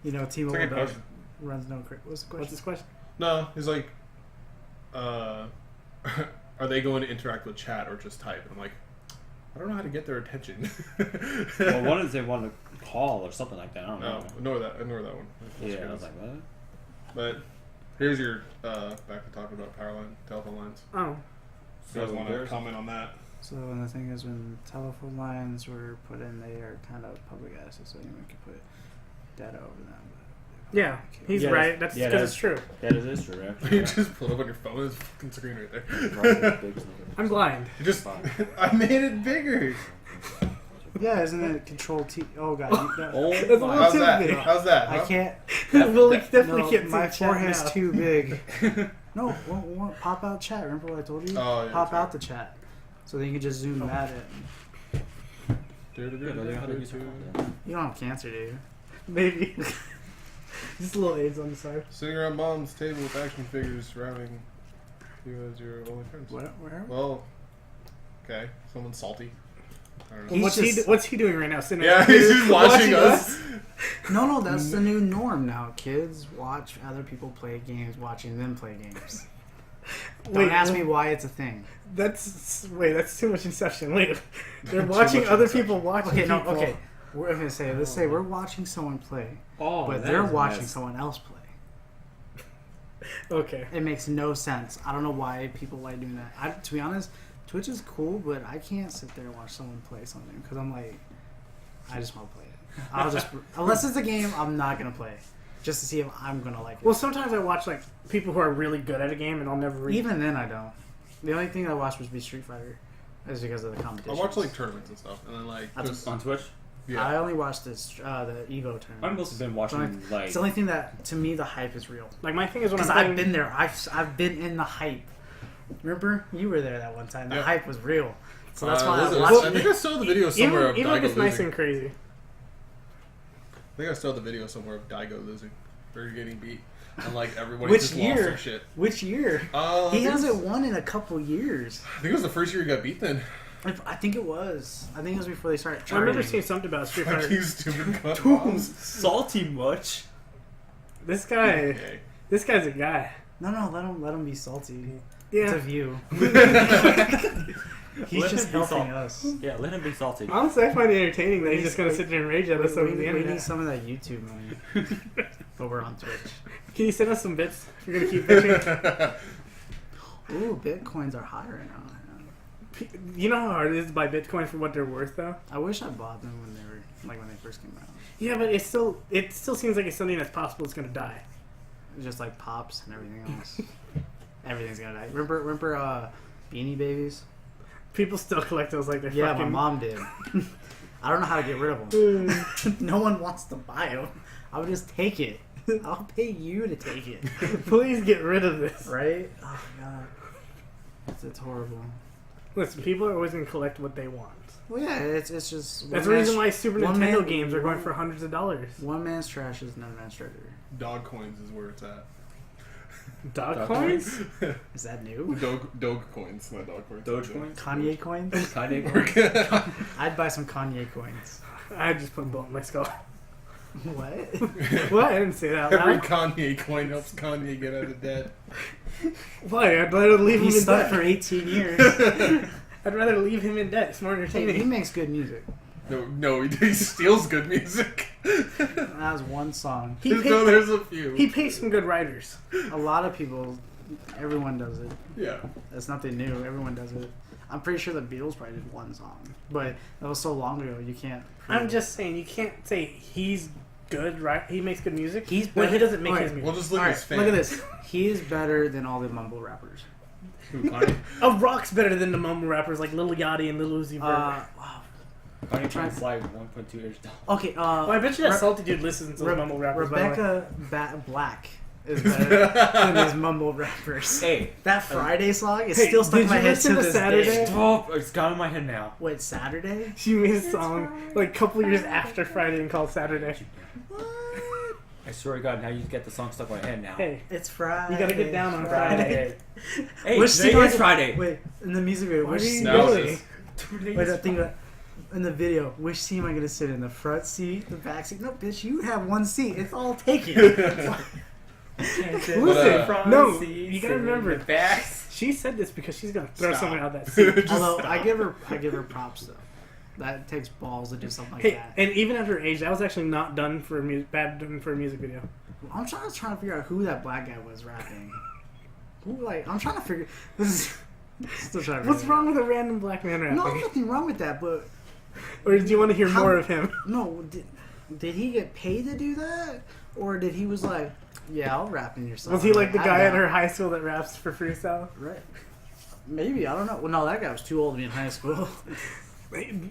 You know, T-Mobile Second does, question. runs no credit. What's the question? What's this question? No, he's like, are they going to interact with chat or just type? And I'm like, I don't know how to get their attention. Well, one is they want to call or something like that. I don't know. No, ignore that one. That's Yeah, I good. was like, what? But here's your back to talking about telephone lines. Oh, You guys want to there's- comment on that? So, and the thing is, when telephone lines were put in, they are kind of public assets, so anyone can put data over them. yeah, he's Yeah, right. That's because it's true. That is true, actually. You just pull it up on your phone. It's a fucking screen right there. Verizon's big. I'm blind. You just, I made it bigger. Yeah, isn't it Control T? Oh god, Oh, That's a little How's too that? big. How's that? I huh? can't. Well, definitely No, can't see my the chat forehead's now. too big. No, won't pop out chat. Remember what I told you? Oh, yeah, Pop that's out the chat, so then you can just zoom at it. Good, I don't know how to use it. You don't have cancer, do you? Maybe. Just little AIDS on the side. Sitting around mom's table with action figures surrounding you as your only friends. What? Where? Well, okay. Someone's salty. I don't know. He's What's he doing right now? Sitting Yeah, at he's just watching us. No, that's the new norm now. Kids watch other people play games, watching them play games. Don't ask me why it's a thing. That's too much Inception. Wait, they're Too watching much other Inception. people watching Okay, no, people. okay. We're gonna say, let's say we're watching someone play, Oh, but that they're is a watching mess. someone else play. Okay. It makes no sense. I don't know why people like doing that. To be honest, Twitch is cool, but I can't sit there and watch someone play something because I'm like, I just want to play it. I'll just unless it's a game, I'm not gonna play, just to see if I'm gonna like it. Well, sometimes I watch like people who are really good at a game, and I'll never read. Even then, I don't. The only thing I watched was be Street Fighter, is because of the I competition. watch like tournaments and stuff, and then like just On Twitch? yeah. I only watched this the Evo tournament. I've mostly been watching, like... It's the only thing that, to me, the hype is real. Like my thing is when I'm Because playing, I've been there. I've been in the hype. Remember? You were there that one time. The Yeah. hype was real. So that's why listen, I watched I think it. I saw the video somewhere of even Daigo if it's nice losing. and crazy. I think I saw the video somewhere of Daigo losing or getting beat, and like everybody Which just year? lost their shit. Which year? He I think hasn't it was- won in a couple years. I think it was the first year he got beat. Then I think it was. I think it was before they started I charting. remember seeing something about Street Fighter. fucking stupid cut bombs. Salty much? This guy, Okay. this guy's a guy. No, let him be salty. Yeah. It's a view. He's Let just him be helping salty. us. Yeah, let him be salty. Honestly, I find it entertaining that he's just gonna Wait, sit there and rage at us over the We internet. need some of that YouTube money. But we're on Twitch. Can you send us some bits? If you're gonna keep bitching. Ooh, Bitcoins are high right now. You know how hard it is to buy Bitcoin for what they're worth, though. I wish I bought them when they were when they first came out. Yeah, but it still seems like it's something that's possible. It's gonna die. It's just like pops and everything else. Everything's gonna die. Remember Beanie Babies? People still collect those like they're Yeah, fucking. my mom did. I don't know how to get rid of them. No one wants to buy them. I would just take it. I'll pay you to take it. Please get rid of this. Right? Oh god, it's horrible. Listen, people are always gonna collect what they want. Well, yeah, it's just That's the reason why Super one Nintendo man- games are going one- for hundreds of dollars. one man's trash is another man's treasure. Dog coins is where it's at. Dog Dog coins? Is that new? Dog coins, not dog coins. Dogecoin? Kanye coins? Kanye? I'd buy some Kanye coins. I just put a bullet in my skull. What? What? I didn't say that out Every loud. Kanye coin helps Kanye get out of debt. Why? I'd rather leave him He in stuck debt. for 18 years. I'd rather leave him in debt. It's more He entertaining. makes good music. No, he steals good music. That was one song. He There's a few. He pays some good writers. A lot of people, everyone does it. Yeah. That's nothing new. Everyone does it. I'm pretty sure the Beatles probably did one song, but that was so long ago you can't. I'm just saying, you can't say he's good, right? He makes good music. He's when he better- doesn't make Alright, his music. We'll just look All at right, his fan. look at this. He is better than all the mumble rappers. Who, Kanye? A Rock's better than the mumble rappers like Lil Yachty and Lil Uzi Vert. Wow. Kanye trying to slide 1.2 inch down. Okay. Well, I bet you that Re- salty dude listens to those mumble rappers. by the way. Rebecca Black is better than these mumble rappers. Hey, that Friday song is still stuck in my head to this Saturday? day. Stop! It's got in my head now. Wait, Saturday? She made a song like a couple years after Friday and called Saturday. What? I swear to God, now you get the song stuck in my head now. Hey, It's Friday. you gotta get down on Friday. Hey, Which today scene is Friday. Wait, in the music video, which scene? No, Really? it's- Wait, I think in the video, which seat am I gonna sit in? The front seat, the back seat? No, bitch, you have one seat. It's all taken. Listen, But, no, you gotta remember. Backs. She said this because she's gonna throw Stop. someone out that seat. Just Although stop. I give her props though. That takes balls to do something like Hey, that. and even at her age, that was actually not done for done for a music video. I'm trying to figure out who that black guy was rapping. I'm trying to figure. This is still trying to. What's figure it wrong with a random black man rapping? out. No, nothing wrong with that, but Or do you want to hear How- more of him? no. Did he get paid to do that, or did he was like, yeah, I'll rap in your song? Was he like the I'm guy at down. her high school that raps for freestyle? Right. Maybe I don't know. Well, no, that guy was too old to be in high school.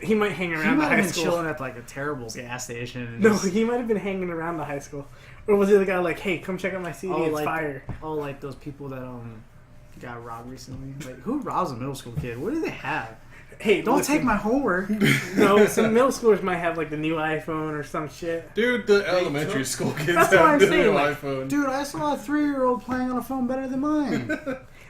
He might hang He around the might have high been school. chilling at like a terrible gas station. And No, just, he might have been hanging around the high school. Or was he the guy like, hey, come check out my CD, Oh, it's like- fire. like those people that got robbed recently. Like, who robs a middle school kid? What do they have? Hey, Don't listen, take my homework. No, some middle schoolers might have like the new iPhone or some shit. Dude, the elementary school kids That's what I'm have the saying, new like, iPhone. Dude, I saw a 3-year-old playing on a phone better than mine.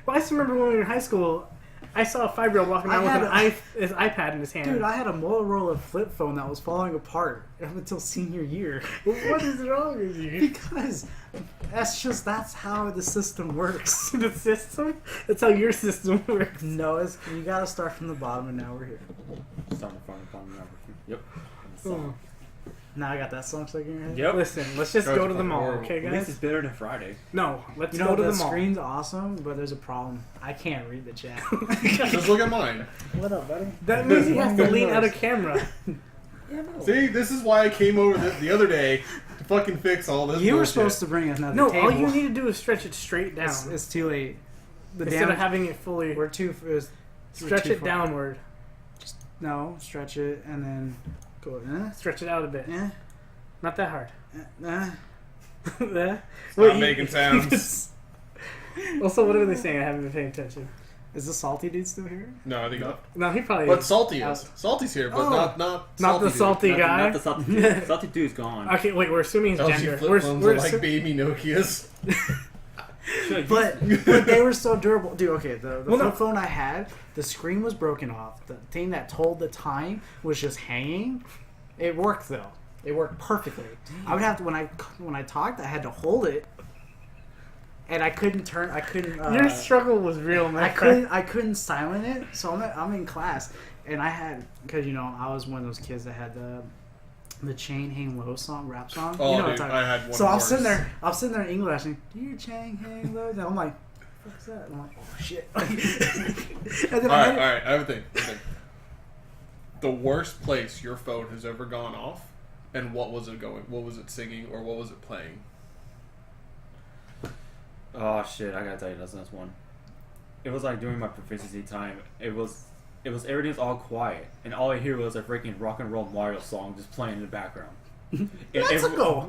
Well, I just remember when we were in high school, I saw a 5-year-old walking around with his iPad in his hand. Dude, I had a Motorola flip phone that was falling apart up until senior year. What is wrong with you? Because that's how the system works. The system? That's how your system works. No, you gotta start from the bottom, and now we're here. Starting from the bottom. Yep. Oh. Now I got that song stuck in your head. Yep. Listen, let's just Guys go are to the fucking mall, horrible. okay, At least guys? it's better than Friday. No, let's You know, go to the the mall. screen's awesome, but there's a problem. I can't read the chat. Just look at mine. What up, buddy? That means he has to Yours. lean out of camera. Yeah, no. See, this is why I came over the other day to fucking fix all this You were bullshit. supposed to bring another No, table. all you need to do is stretch it straight down. It's too late. The Instead damage, of having it fully, we're too. stretch too it far. downward. No, stretch it and then go. Stretch it out a bit. Not that hard. Eh. Stop Wait, making sounds. Also, what are they saying? I haven't been paying attention. Is the salty dude still here? No, I think not. No, he probably. But Salty Out. is. Salty's here, but Oh. not Not the dude. salty guy. Not the salty dude. Salty dude's gone. Okay, wait. We're assuming his LG gender. flip phones We're are like baby Nokias. Sure, But they were so durable, dude. Okay, the Well, no. flip phone I had, the screen was broken off. The thing that told the time was just hanging. It worked though. It worked perfectly. I would have to when I talked, I had to hold it, and I couldn't turn. I couldn't. Your struggle was real, man. I couldn't silent it. So I'm in class, and I had because I was one of those kids that had the chain hang low rap song. Oh, you know what I'm dude, talking I about. had one. So I'm worse. sitting there in English, and do your chain hang low? And I'm like, what's that? And I'm like, oh shit. And then All right. I have a thing. The worst place your phone has ever gone off, and what was it going? What was it singing, or what was it playing? Oh shit! I gotta tell you, that's one. It was like during my proficiency time. It was everything's all quiet, and all I hear was a freaking rock and roll Mario song just playing in the background. Let's go.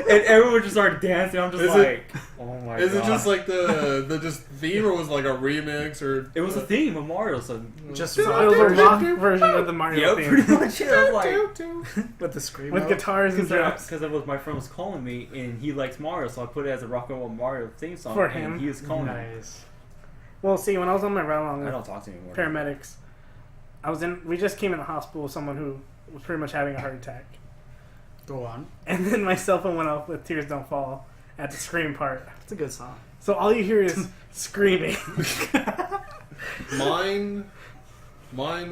And everyone just started dancing. I'm just Is like, oh my god! Is it just like the just theme, or was it like a remix, or It was a theme of Mario, so Just So it was a rock version of the Mario yeah, theme pretty much. It. I was like, with the scream with guitars and drums. because it was my friend was calling me, and he likes Mario, so I put it as a rock and roll Mario theme song For and him. He was calling me. Nice. Well, see, when I was on my ride along I with don't talk to him anymore. paramedics, we just came in the hospital with someone who was pretty much having a heart attack. Go on. And then my cell phone went off with Tears Don't Fall at the scream part. It's a good song. So all you hear is screaming. mine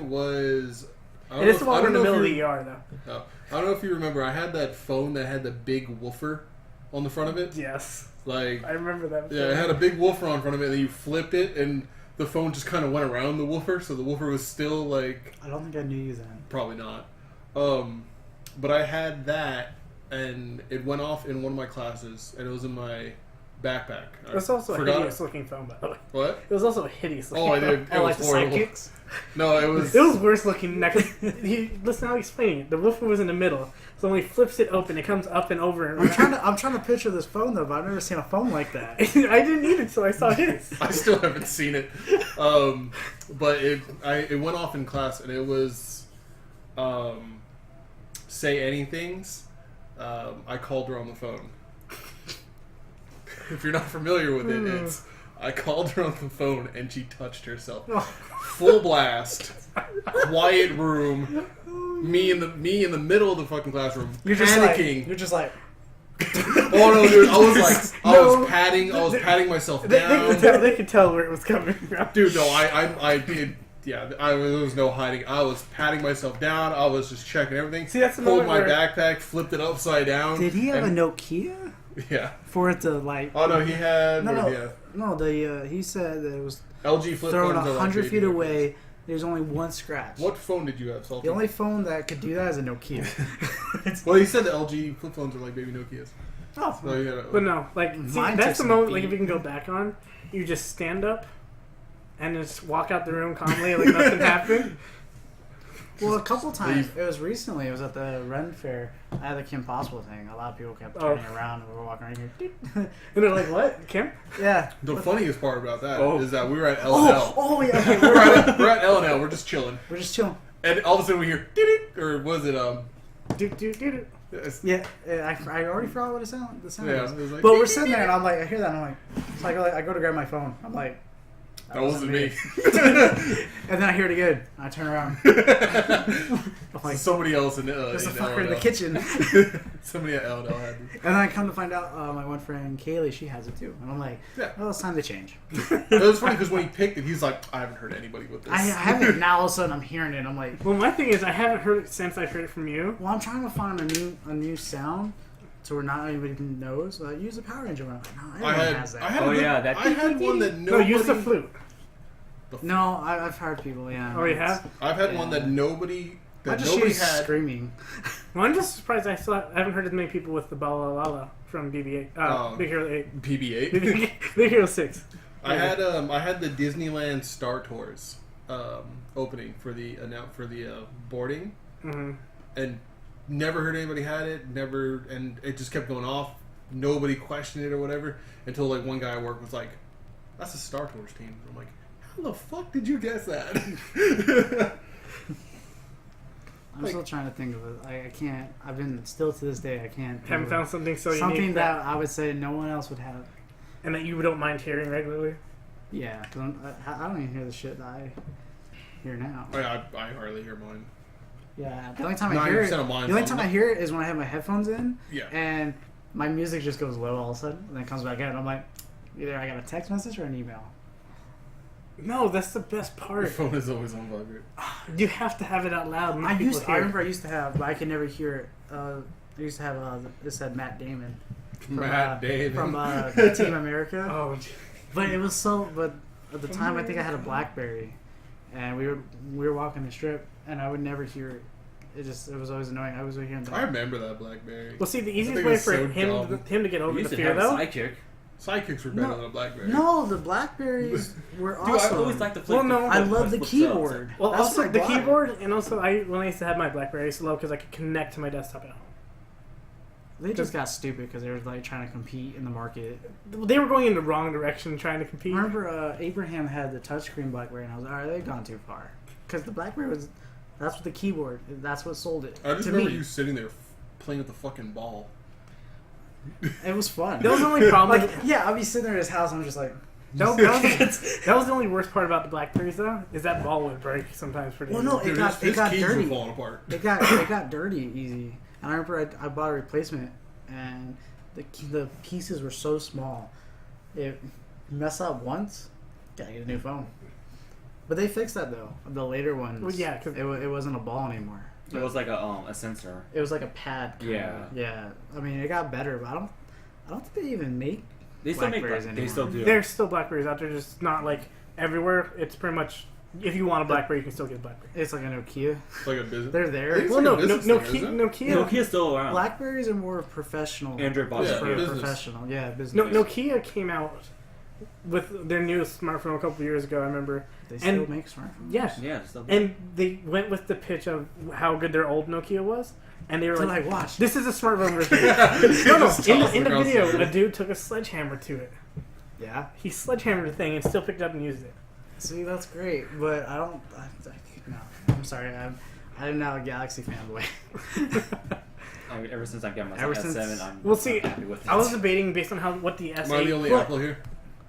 was. I don't And know it's if- the I one don't in the know if middle of you- the yard, though. I don't know if you remember. I had that phone that had the big woofer on the front of it. Yes. Like, I remember that. yeah, it had a big woofer on front of it, and then you flipped it, and the phone just kind of went around the woofer, so the woofer was still like I don't think I knew you then. probably not. But I had that, and it went off in one of my classes, and it was in my backpack. It was also a hideous looking phone, by the way. What? It was also a hideous looking Oh, phone. it was horrible. Sidekicks. No, it was. It was worse looking. Listen how he's explaining it. The woofer was in the middle, so when he flips it open, it comes up and over. And I'm trying to picture this phone though, but I've never seen a phone like that. I didn't need it, so I saw his. I still haven't seen it, but it went off in class, and it was say anythings. I called her on the phone. If you're not familiar with it, it's I called her on the phone and she touched herself. Full blast, quiet room. Me in the middle of the fucking classroom, panicking. You're just like. Oh no, dude! I was patting myself down. They could tell where it was coming from. Dude, no, I did. Yeah, there was no hiding. I was patting myself down. I was just checking everything. See, that's the pulled my moment backpack, flipped it upside down. Did he have a Nokia? Yeah. For it to like. Oh no, he had. No. He said that it was LG flip thrown phones 100 feet away. There's only one scratch. What phone did you have, Salty? The only phone that could do that is a Nokia. Well, he said the LG flip phones are like baby Nokias. Oh, So, but no, like see, that's the moment. Like if you can go back on, you just stand up and just walk out the room calmly, like nothing happened. Well, a couple times. It was recently. It was at the Ren Fair. I had the Kim Possible thing. A lot of people kept turning around and we were walking around here. And they're like, "What, Kim?" Yeah. The funniest part about that is that we were at L&L. Yeah. Okay. We're at L&L. We're just chilling. We're just chilling. And all of a sudden we hear, or was it Do. Yeah, I already forgot what the sound Yeah, was. it was like, But we're sitting there, and I'm like, I hear that, and I'm like, so I go to grab my phone. I'm like, that wasn't me. And then I hear it again. I turn around. I'm like, somebody else in there's a in fucker in the L&L. kitchen. Somebody at L&L had it. And then I come to find out, my one friend Kaylee, she has it too. And I'm like, Yeah. well, it's time to change. It was funny because when he picked it, he's like, I haven't heard anybody with this. I haven't. Now all of a sudden I'm hearing it. I'm like, Well, my thing is, I haven't heard it since I heard it from you. well, I'm trying to find a new sound. So where not anybody knows. Use the Power Ranger one. I'm like, no, everyone has that. I had one that No, nobody... use the flute. No, I've heard people. Yeah. Oh, you have? I've had one that nobody I just nobody use had. screaming. Well, I'm just surprised I haven't heard as many people with the Balalala from BB-8. Big Hero 8. PB8. Big Hero 6. I had the Disneyland Star Tours opening for the boarding, and never heard anybody had it. Never, and it just kept going off. Nobody questioned it or whatever until like one guy at work was like, "That's a Star Tours team." I'm like, "How the fuck did you guess that?" I'm still trying to think of it. I can't. I've been still to this day. I can't. Haven't found something so something unique that I would say no one else would have. and that you don't mind hearing regularly. Yeah, because I don't even hear the shit that I hear now. I hardly hear mine. Yeah, the only time I hear it, the only time I hear it is when I have my headphones in. Yeah. And my music just goes low all of a sudden, and then it comes back in, and I'm like, either I got a text message or an email. No, that's the best Your part. phone is always on vibrate. You have to have it out loud. I remember I used to have, but I could never hear it. I used to have it said Matt Damon. Matt Damon from Team America. Oh, But it was so. But at the time, I think I had a BlackBerry, and we were walking the strip, and I would never hear it. It was always annoying. I was hearing that. I remember that BlackBerry. well, see, the easiest way for him to get over the fear, though. Sidekicks were better than a BlackBerry. No, the Blackberries were Dude, awesome. I always liked the flip. Well, no. I love the keyboard. Well, That's also what I the bought. keyboard, and also when I used to have my BlackBerry, I used to love because I could connect to my desktop at home. They just got stupid because they were like trying to compete in the market. They were going in the wrong direction trying to compete. I remember Abraham had the touchscreen BlackBerry, and I was like, all right, they've gone too far. Because the BlackBerry that's what the keyboard, that's what sold it. I just to remember me. You sitting there playing with the fucking ball. It was fun. That was the only problem. Like, yeah, I'd be sitting there at his house, and I'm just like, that was the only worst part about the Blackberries, though, is that ball would break sometimes pretty easily. no, it got his keys dirty. were falling apart. It got dirty easy. And I remember I bought a replacement, and the pieces were so small. It mess up once, gotta get a new phone. But they fixed that though. The later ones, Well, yeah, because it wasn't a ball anymore. It was like a sensor. It was like a pad. Yeah. Yeah. I mean, it got better, but I don't think they even make. They still make Blackberries They anymore. still do. there's still Blackberries out there, just not like everywhere. It's pretty much If you want a BlackBerry, you can still get a BlackBerry. It's like a Nokia. Like a business. They're there. Well, no, Nokia's Nokia's still around. Blackberries are more professional. Android box for business. professional. Yeah, business. No, Nokia came out with their newest smartphone a couple of years ago. I remember. They still make smartphones. Yes. Yeah, still. And they went with the pitch of how good their old Nokia was, and they were like, watch. "This is a smartphone version." No. In the video, a dude took a sledgehammer to it. Yeah. He sledgehammered the thing and still picked it up and used it. See, that's great, but I don't. No, I'm sorry. I'm now a Galaxy fanboy. Ever since I got my Ever S7, I'm Well, see, happy with it. I was debating based on what the S8. Am I the only Apple here?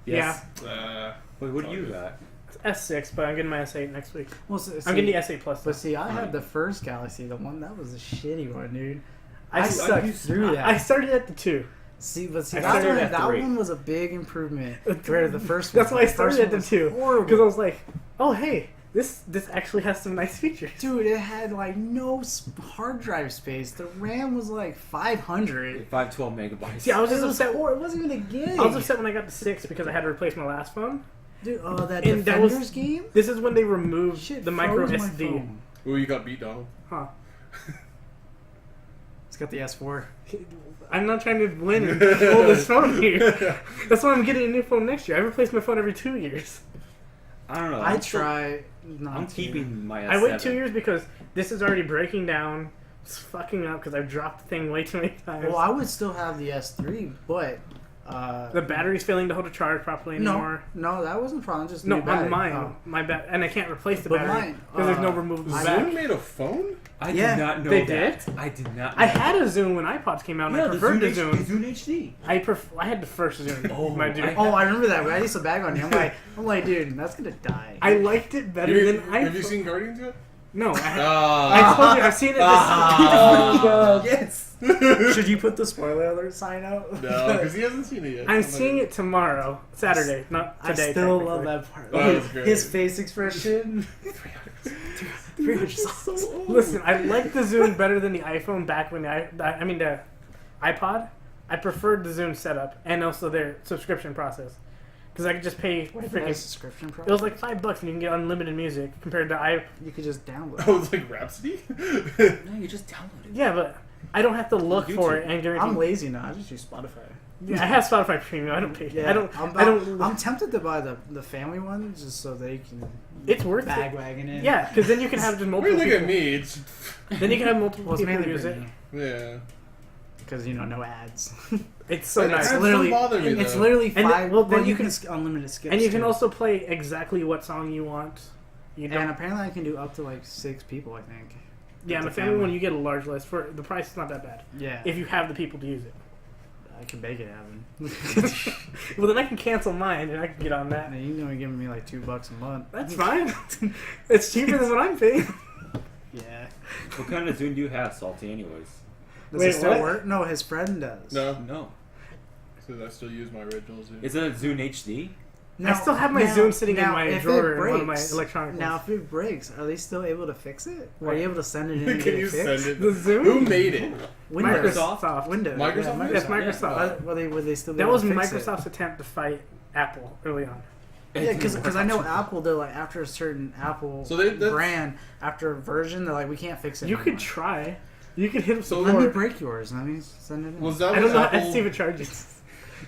Yes. Yeah. Wait, what do you got? S6, but I'm getting my S8 next week. Well, see, I'm getting the S8 Plus. But see, I had the first Galaxy, the one that was a shitty one, dude. I sucked through that. I started at the 2. See, but I that started at one 3. was a big improvement compared to the first one. That's why I started at the 2. Horrible. Because I was like, oh, hey, this actually has some nice features. Dude, it had like no hard drive space. The RAM was like 500. 512 megabytes. See, I was It just was upset. it wasn't even a gig. I was upset when I got the 6 because I had to replace my last phone. Dude, that And that Defenders was- game? This is when they removed Shit, the micro froze my SD. phone. Ooh, you got beat, Donald. Huh. It's got the S4. I'm not trying to win and pull this phone here. That's why I'm getting a new phone next year. I replace my phone every 2 years. I don't know. I try not I'm to. keeping my S7. I wait 2 years because this is already breaking down. It's fucking up because I've dropped the thing way too many times. Well, I would still have the S3, but the battery's failing to hold a charge properly anymore. no, that wasn't a problem. Just No, new battery. on mine, Oh. my and I can't replace the But battery mine, because there's no removable back. Zoom made a phone? I Yeah, did not know they that. did? I did not know I had a Zoom when iPods came out, and I preferred the Zoom. Zune HD. I had the first Zoom. Oh, my dude. Oh, I remember that. I used to bag on you. I'm like, dude, that's gonna die. I liked it better than iPhone. Have you seen Guardians yet? No, I Ah. told you I've seen it. Yes. Should you put the spoiler alert sign out? No, because he hasn't seen it yet. I'm seeing it tomorrow, Saturday, not today. I still love technically. that part. Oh, that was great. His face expression. 300 songs. Listen, I like the Zoom better than the iPhone back when the iPod. I preferred the Zoom setup and also their subscription process because I could just pay. What freaking- a subscription It process? was like $5 and you can get unlimited music compared to You could just download. Oh, it's like Rhapsody? No, you just download it. Yeah, but I don't have to look for it and guarantee. I'm lazy now. I just use Spotify. Yeah, I have Spotify Premium. I don't pay. Yeah, I don't. I'm tempted to buy the family one just so they can. It's worth bag it. wagon in. Yeah, because then you can have just multiple. Look people. at me. It's, Then you can have multiple Well, it's people mainly use it. Britney. yeah. Because no ads. It's so And nice. ads literally- don't bother me, It's though. literally And five. well, then well, you you can unlimited skips. And you can too. also play exactly what song you want. You don't. And apparently I can do up to like 6 people. I think. Yeah, and the It's a family one family. you get a large list for the price is not that bad Yeah. if you have the people to use it. I can make it happen. Well, then I can cancel mine and I can get on that. And you know, giving me like $2 a month. That's fine. It's cheaper than what I'm paying. Yeah. What kind of Zune do you have, Salty, anyways? Does Wait, it still what? work? No, his friend does. No, No. because I still use my original Zoom. Is it a Zune HD? I still have my Zoom sitting in my if it drawer in one of my breaks- electronic Now, ones. if it breaks, are they still able to fix it? Are What? you able to send it in and Can get you it fixed? send it? The Zoom? Who made it? Windows. Microsoft. Windows. Microsoft? Yeah, Yes, Microsoft. Microsoft. Would they still be That able was to fix it? Microsoft's attempt to fight Apple early on. Yeah, because I know Apple, they're like, after a certain Apple So that's- brand, after a version, they're like, we can't fix it You anymore. could try. You could hit So Let me support. break yours. Let me send it in. Was that I what don't know. Apple, Let's see if it charges.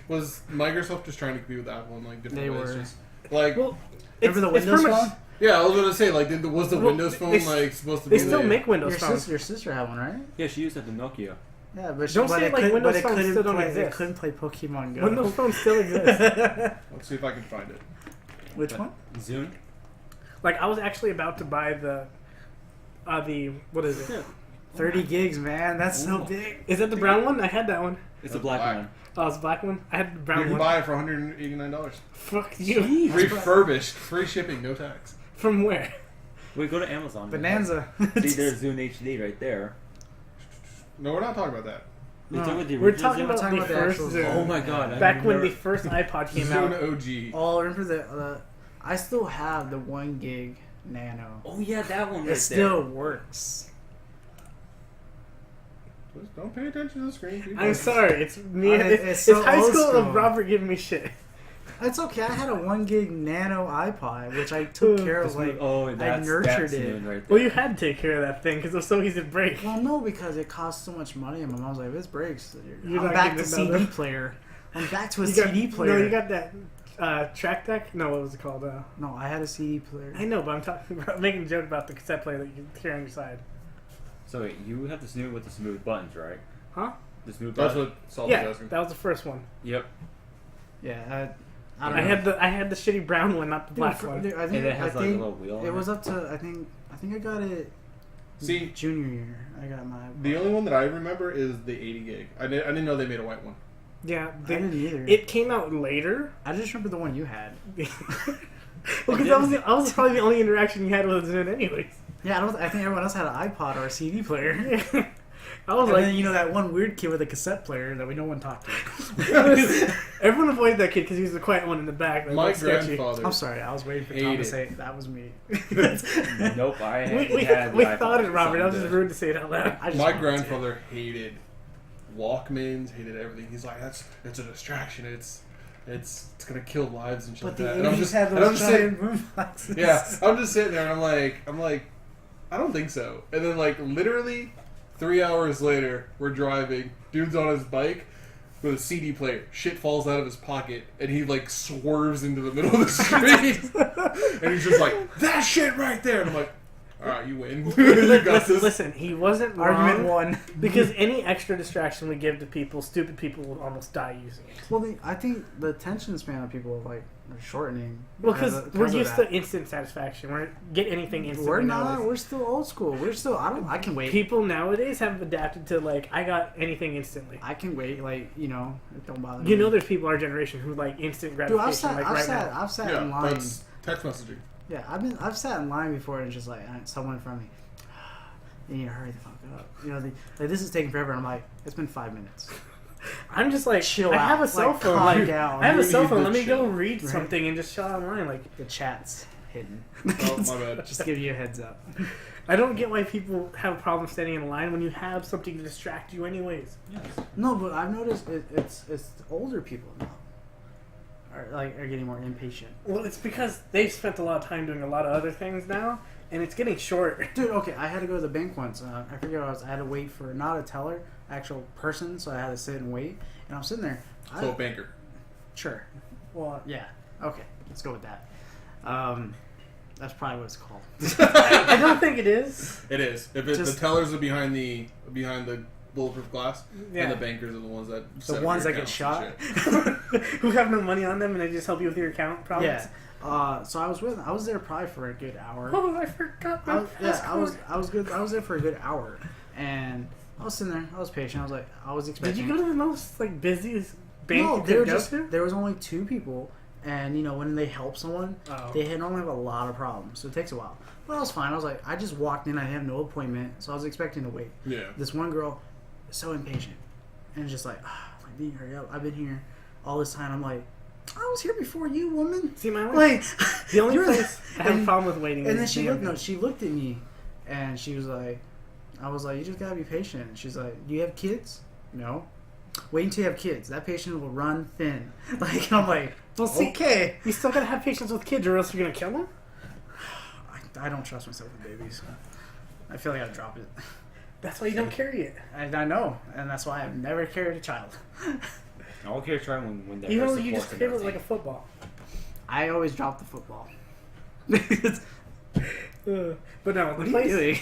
was Microsoft just trying to compete with Apple in like different They ways? were. Just, like, Well, Remember the it's Windows pretty phone? much- yeah, I was gonna say like, was the Well, Windows phone they- like supposed to be? They still the, make Windows phones. Your sister had one, right? Yeah, she used it the Nokia. Yeah, but Don't say it like Windows but it phones couldn't still don't play, It exist. couldn't play Pokemon Go. Windows phones still exist. Let's see if I can find it. Which one? Zune? Like I was actually about to buy the what is it? 30 gigs, man. That's so Ooh. big. Is that the brown one? I had that one. It's That's a black black. one. Oh, it's the black one. I had the You brown can one. buy it for $189. Fuck you. Refurbished, free shipping, no tax. From where? Wait, go to Amazon. Bonanza. See, there's Zune HD right there. No, we're not talking about that. You talking about the We're original talking Zune? about talking the about the first actual Zoom. Zoom. Oh my god. I Back when never- the first iPod came Zune out. OG. Oh, remember the I still have the 1 gig nano. Oh yeah, that one right It still works. Just don't pay attention to the screen. Keep I'm going. sorry, it's me. I mean, It's it's so high old school school. of Robert giving me shit. It's okay. I had a 1 gig nano iPod, which I took care of. Like, I nurtured it. Right, well, you had to take care of that thing because it was so easy to break. Well, no, because it cost so much money, and my mom was like, "If this breaks, You're I'm not back to getting another. CD player. I'm back to a CD player." No, you got that track deck. No, what was it called? No, I had a CD player. I know, but I'm talking about making a joke about the cassette player that you carry on your side. So wait, you have the smooth with the smooth buttons, right? Huh? The smooth That's buttons. what Salt Yeah, was asking. that was the first one. Yep. Yeah, I had the shitty brown one, not the black one. Dude, I And think, it has I like a think little wheel. it was up to. I think I got it. See, junior year, I got my. the only one that I remember is the 80 gig. I didn't know they made a white one. Yeah, I didn't either. It came out later. I just remember the one you had. Well, because that was probably the only interaction you had with a Zune, anyways. Yeah, I think everyone else had an iPod or a CD player. I was And like, then, you know, that one weird kid with a cassette player that we no one talked to. everyone avoided that kid because he was the quiet one in the back. That My looked sketchy. grandfather. I'm sorry, I was waiting for Tom Hated to it. say that was me. Nope, I We had the iPod thought it, for Robert. That was something just to- rude to say it out loud. I just My wanted to. grandfather hated Walkmans, hated everything. He's like, it's a distraction. It's gonna kill lives and shit But like the that. And I'm 80s just, had and I'm those just sitting, giant boom boxes. yeah, I'm just sitting there and I'm like, I don't think so. And then like literally 3 hours later, we're driving. Dude's on his bike with a CD player. Shit falls out of his pocket, and he like swerves into the middle of the street. And he's just like, that shit right there. And I'm like, all right, you win. You got this. Listen, he wasn't Argument wrong, one. because any extra distraction we give to people, stupid people will almost die using it. Well, I think the attention span of people are shortening. Well, because we're of used that. to instant satisfaction. We're get anything instantly. We're not. nowadays. We're still old school. We're still. I can wait. People nowadays have adapted to like, I got anything instantly. I can wait. Like, you know, it don't bother me. You know, there's people our generation who like instant Dude, gratification, I've sat in line. That's text messaging. Yeah, I've sat in line before and just like someone in front of me. You need to hurry the fuck up. You know, like this is taking forever. And I'm like, it's been 5 minutes. I'm just like, Chill I have out. a cell Like, phone. calm Like, down. I have a You cell need phone. to Let me go chill. read Right. something and just chill online. Like, The chat's hidden. Oh, my bad. Just give you a heads up. I don't get why people have a problem standing in line when you have something to distract you, anyways. Yes. No, but I've noticed it's older people now are getting more impatient. Well, it's because they've spent a lot of time doing a lot of other things now, and it's getting short. Dude, okay, I had to go to the bank once. I forget what I had to wait for not a teller, actual person, so I had to sit and wait. And I'm sitting there. So banker. Sure. Well, Yeah. Okay. Let's go with that. That's probably what it's called. I don't think it is. It is. If it's Just- the tellers are behind the bulletproof glass, Yeah. and the bankers are the ones that set up ones your that get accounts shot. and shit. Who have no money on them, and they just help you with your account problems. Yeah. So I was there probably for a good hour. Oh, I forgot my passcode. I was there for a good hour, and I was sitting there. I was patient. I was Did expecting. you go to the most like busiest bank No, you there could go to? there was only 2 people, and you know when they help someone, Oh. they normally have a lot of problems, so it takes a while. But I was fine. I was like, I just walked in. I have no appointment, so I was expecting to wait. Yeah. This one girl, so impatient, and just like, I need to hurry up. I've been here all this time. I'm like, I was here before you, woman. See, my Like, the only you're place I have a and- problem with waiting. And is then she being looked. a- No, she looked at me, and she was like, I was like, you just gotta be patient. And she's like, do you have kids? No. Wait until you have kids. That patient will run thin. Like, I'm like, Well, see, okay. you still gotta have patience with kids, or else you're gonna kill them. I don't trust myself with babies. I feel like I'd drop it. That's why you don't carry it. I know, and that's why I've never carried a child. I'll care try when they Even first though you support just and carry it everything. like a football. I always drop the football. But no, What the are place. you doing?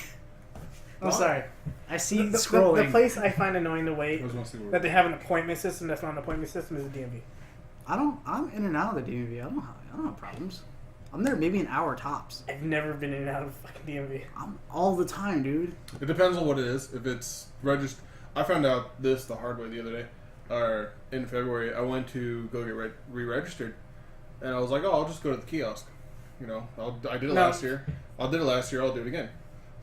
I'm What? sorry. I see The scrolling. place I find annoying to wait I was mostly that they have an appointment system that's not an appointment system is the DMV. I'm in and out of the DMV. I don't have problems. I'm there maybe an hour tops. I've never been in and out of fucking DMV. I'm all the time, dude. It depends on what it is. If it's registered, I found out this the hard way the other day. Or in February, I went to go get re-registered, and I was like, "Oh, I'll just go to the kiosk." You know, I did it No. last year. I did it last year. I'll do it again.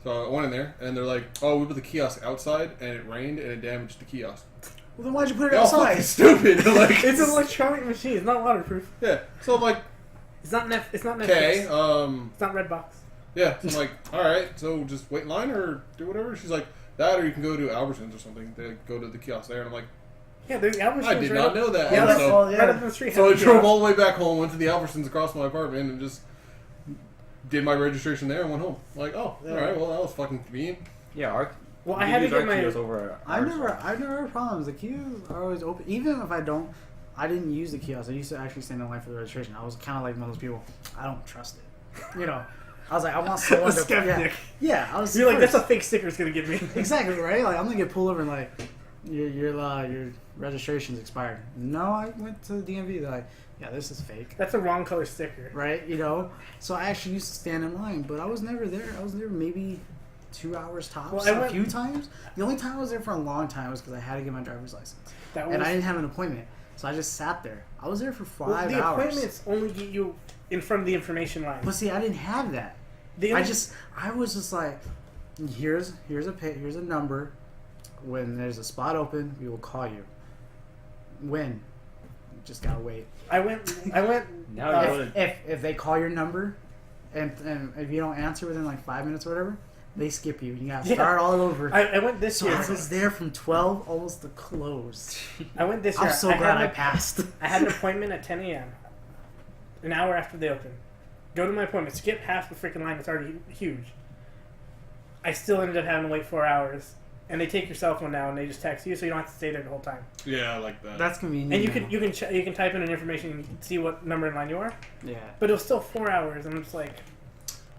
So I went in there, and they're like, "Oh, we put the kiosk outside, and it rained, and it damaged the kiosk." Well, then why'd you put it Y'all outside? fucking stupid. Like, It's an electronic machine. It's not waterproof. yeah. So I'm like, It's not It's not Netflix. okay, It's not Redbox. yeah. So I'm like, all right. So just wait in line or do whatever. She's like, that or you can go to Albertsons or something. They go to the kiosk there, and I'm like, Yeah, the Albertsons. I did not know that. Yeah, so, right up the street. So I drove all the way back home, went to the Albertsons across my apartment, and just did my registration there and went home. Like, oh, all right, well, that was fucking convenient. Yeah, I had to get my. I've never had problems. The kiosks are always open, even if I didn't use the kiosk. I used to actually stand in line for the registration. I was kind of like one of those people. I don't trust it. You know, I was like, I want someone to. Skeptic. Yeah, I was. You're like, that's a fake sticker it's gonna give me. Exactly right. Like I'm gonna get pulled over and like, your registration's expired. No, I went to the DMV. They're like, yeah, this is fake. That's a wrong color sticker. Right. You know. So I actually used to stand in line, but I was never there. I was there maybe 2 hours tops. Well, a few times. The only time I was there for a long time was because I had to get my driver's license, and I didn't have an appointment. So I just sat there. I was there for 5 hours. The appointments only get you in front of the information line. But see, I didn't have that. I was just like, here's a number. When there's a spot open, we will call you. When? You just gotta wait. I went. If they call your number, and if you don't answer within like 5 minutes or whatever, they skip you. You gotta start all over. I went this year. I was there from 12 almost to close. I went this year. I'm so glad I passed. I had an appointment at 10 a.m. An hour after they open. Go to my appointment. Skip half the freaking line. It's already huge. I still ended up having to wait 4 hours. And they take your cell phone now and they just text you, so you don't have to stay there the whole time. Yeah, I like that. That's convenient. And you can type in an information and see what number in line you are. Yeah. But it was still 4 hours, and I'm just like,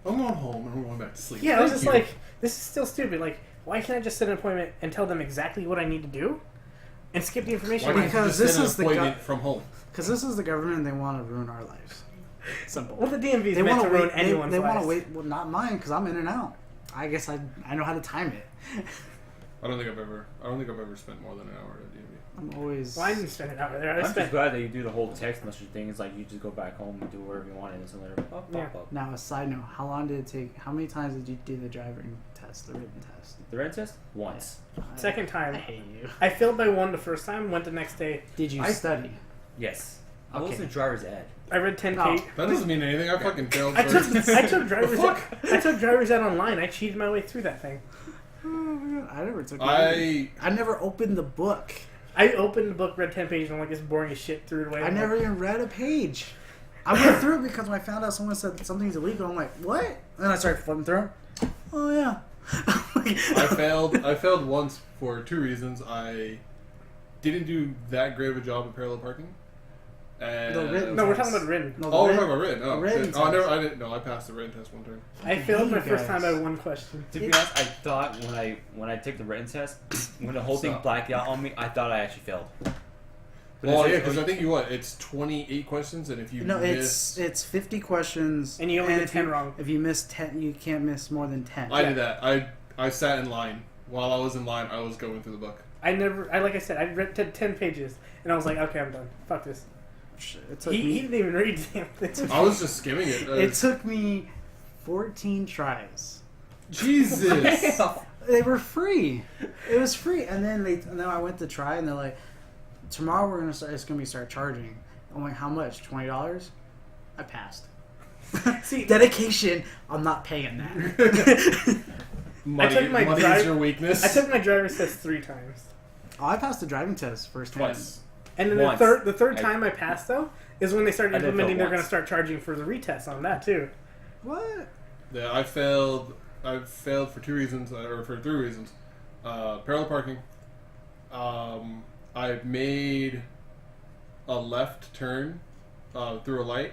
I'm going home and I'm going back to sleep. Yeah, I was just like, this is still stupid. Like, why can't I just set an appointment and tell them exactly what I need to do, and skip the information? Because this is the from home. Because this is the government, and they want to ruin our lives. Simple. Well, the DMV is meant to ruin anyone's lives. They want to wait. Well, not mine, because I'm in and out. I guess I know how to time it. I don't think I've ever spent more than an hour at DMV. I'm always. Well, I didn't spend an hour there. I'm just glad that you do the whole text message thing. It's like you just go back home and do whatever you want, and it's another pop. Now, a side note: how long did it take? How many times did you do the driving test, the written test? The written test? Once. Second time. I hate you. I failed by one the first time. Went the next day. Did you study? Yes. I was in driver's ed. I read 10 pages. That doesn't mean anything. I fucking failed. I took driver's ed. I took driver's ed online. I cheated my way through that thing. Oh my God. I never took. I never opened the book. I opened the book, read 10 pages, and I'm like, it's boring as shit. Threw it away. I never even read a page. I went through it because when I found out someone said something's illegal, I'm like, what? And then I started flipping through. Oh yeah. I failed once for 2 reasons. I didn't do that great of a job at parallel parking. And no, we're talking about written. We're talking about written. Oh, shit. I didn't. No, I passed the written test one time. I failed my first time by one question. To be honest, I thought when I took the written test, when the whole thing blacked out on me, I thought I actually failed. Well, yeah, because I think it's 28 questions, and if you miss... it's 50 questions, and you only get 10 wrong. If you miss 10, you can't miss more than 10. I did that. I sat in line. While I was in line, I was going through the book. Like I said, I read 10 pages, and I was like, okay, I'm done. Fuck this. He didn't even read the damn thing. I was just skimming it. It took me 14 tries. Jesus. They were free. It was free, and then I went to try, and they're like, tomorrow it's gonna start charging. I'm like, how much? $20? I passed. See, dedication. I'm not paying that. Money is your weakness. I took my driver's test 3 times. Oh, I passed the driving test first time. Twice. And then the third time I passed, though, is when they started implementing they're going to start charging for the retest on that, too. What? Yeah, I failed for 2 reasons, or for 3 reasons. Parallel parking. I made a left turn through a light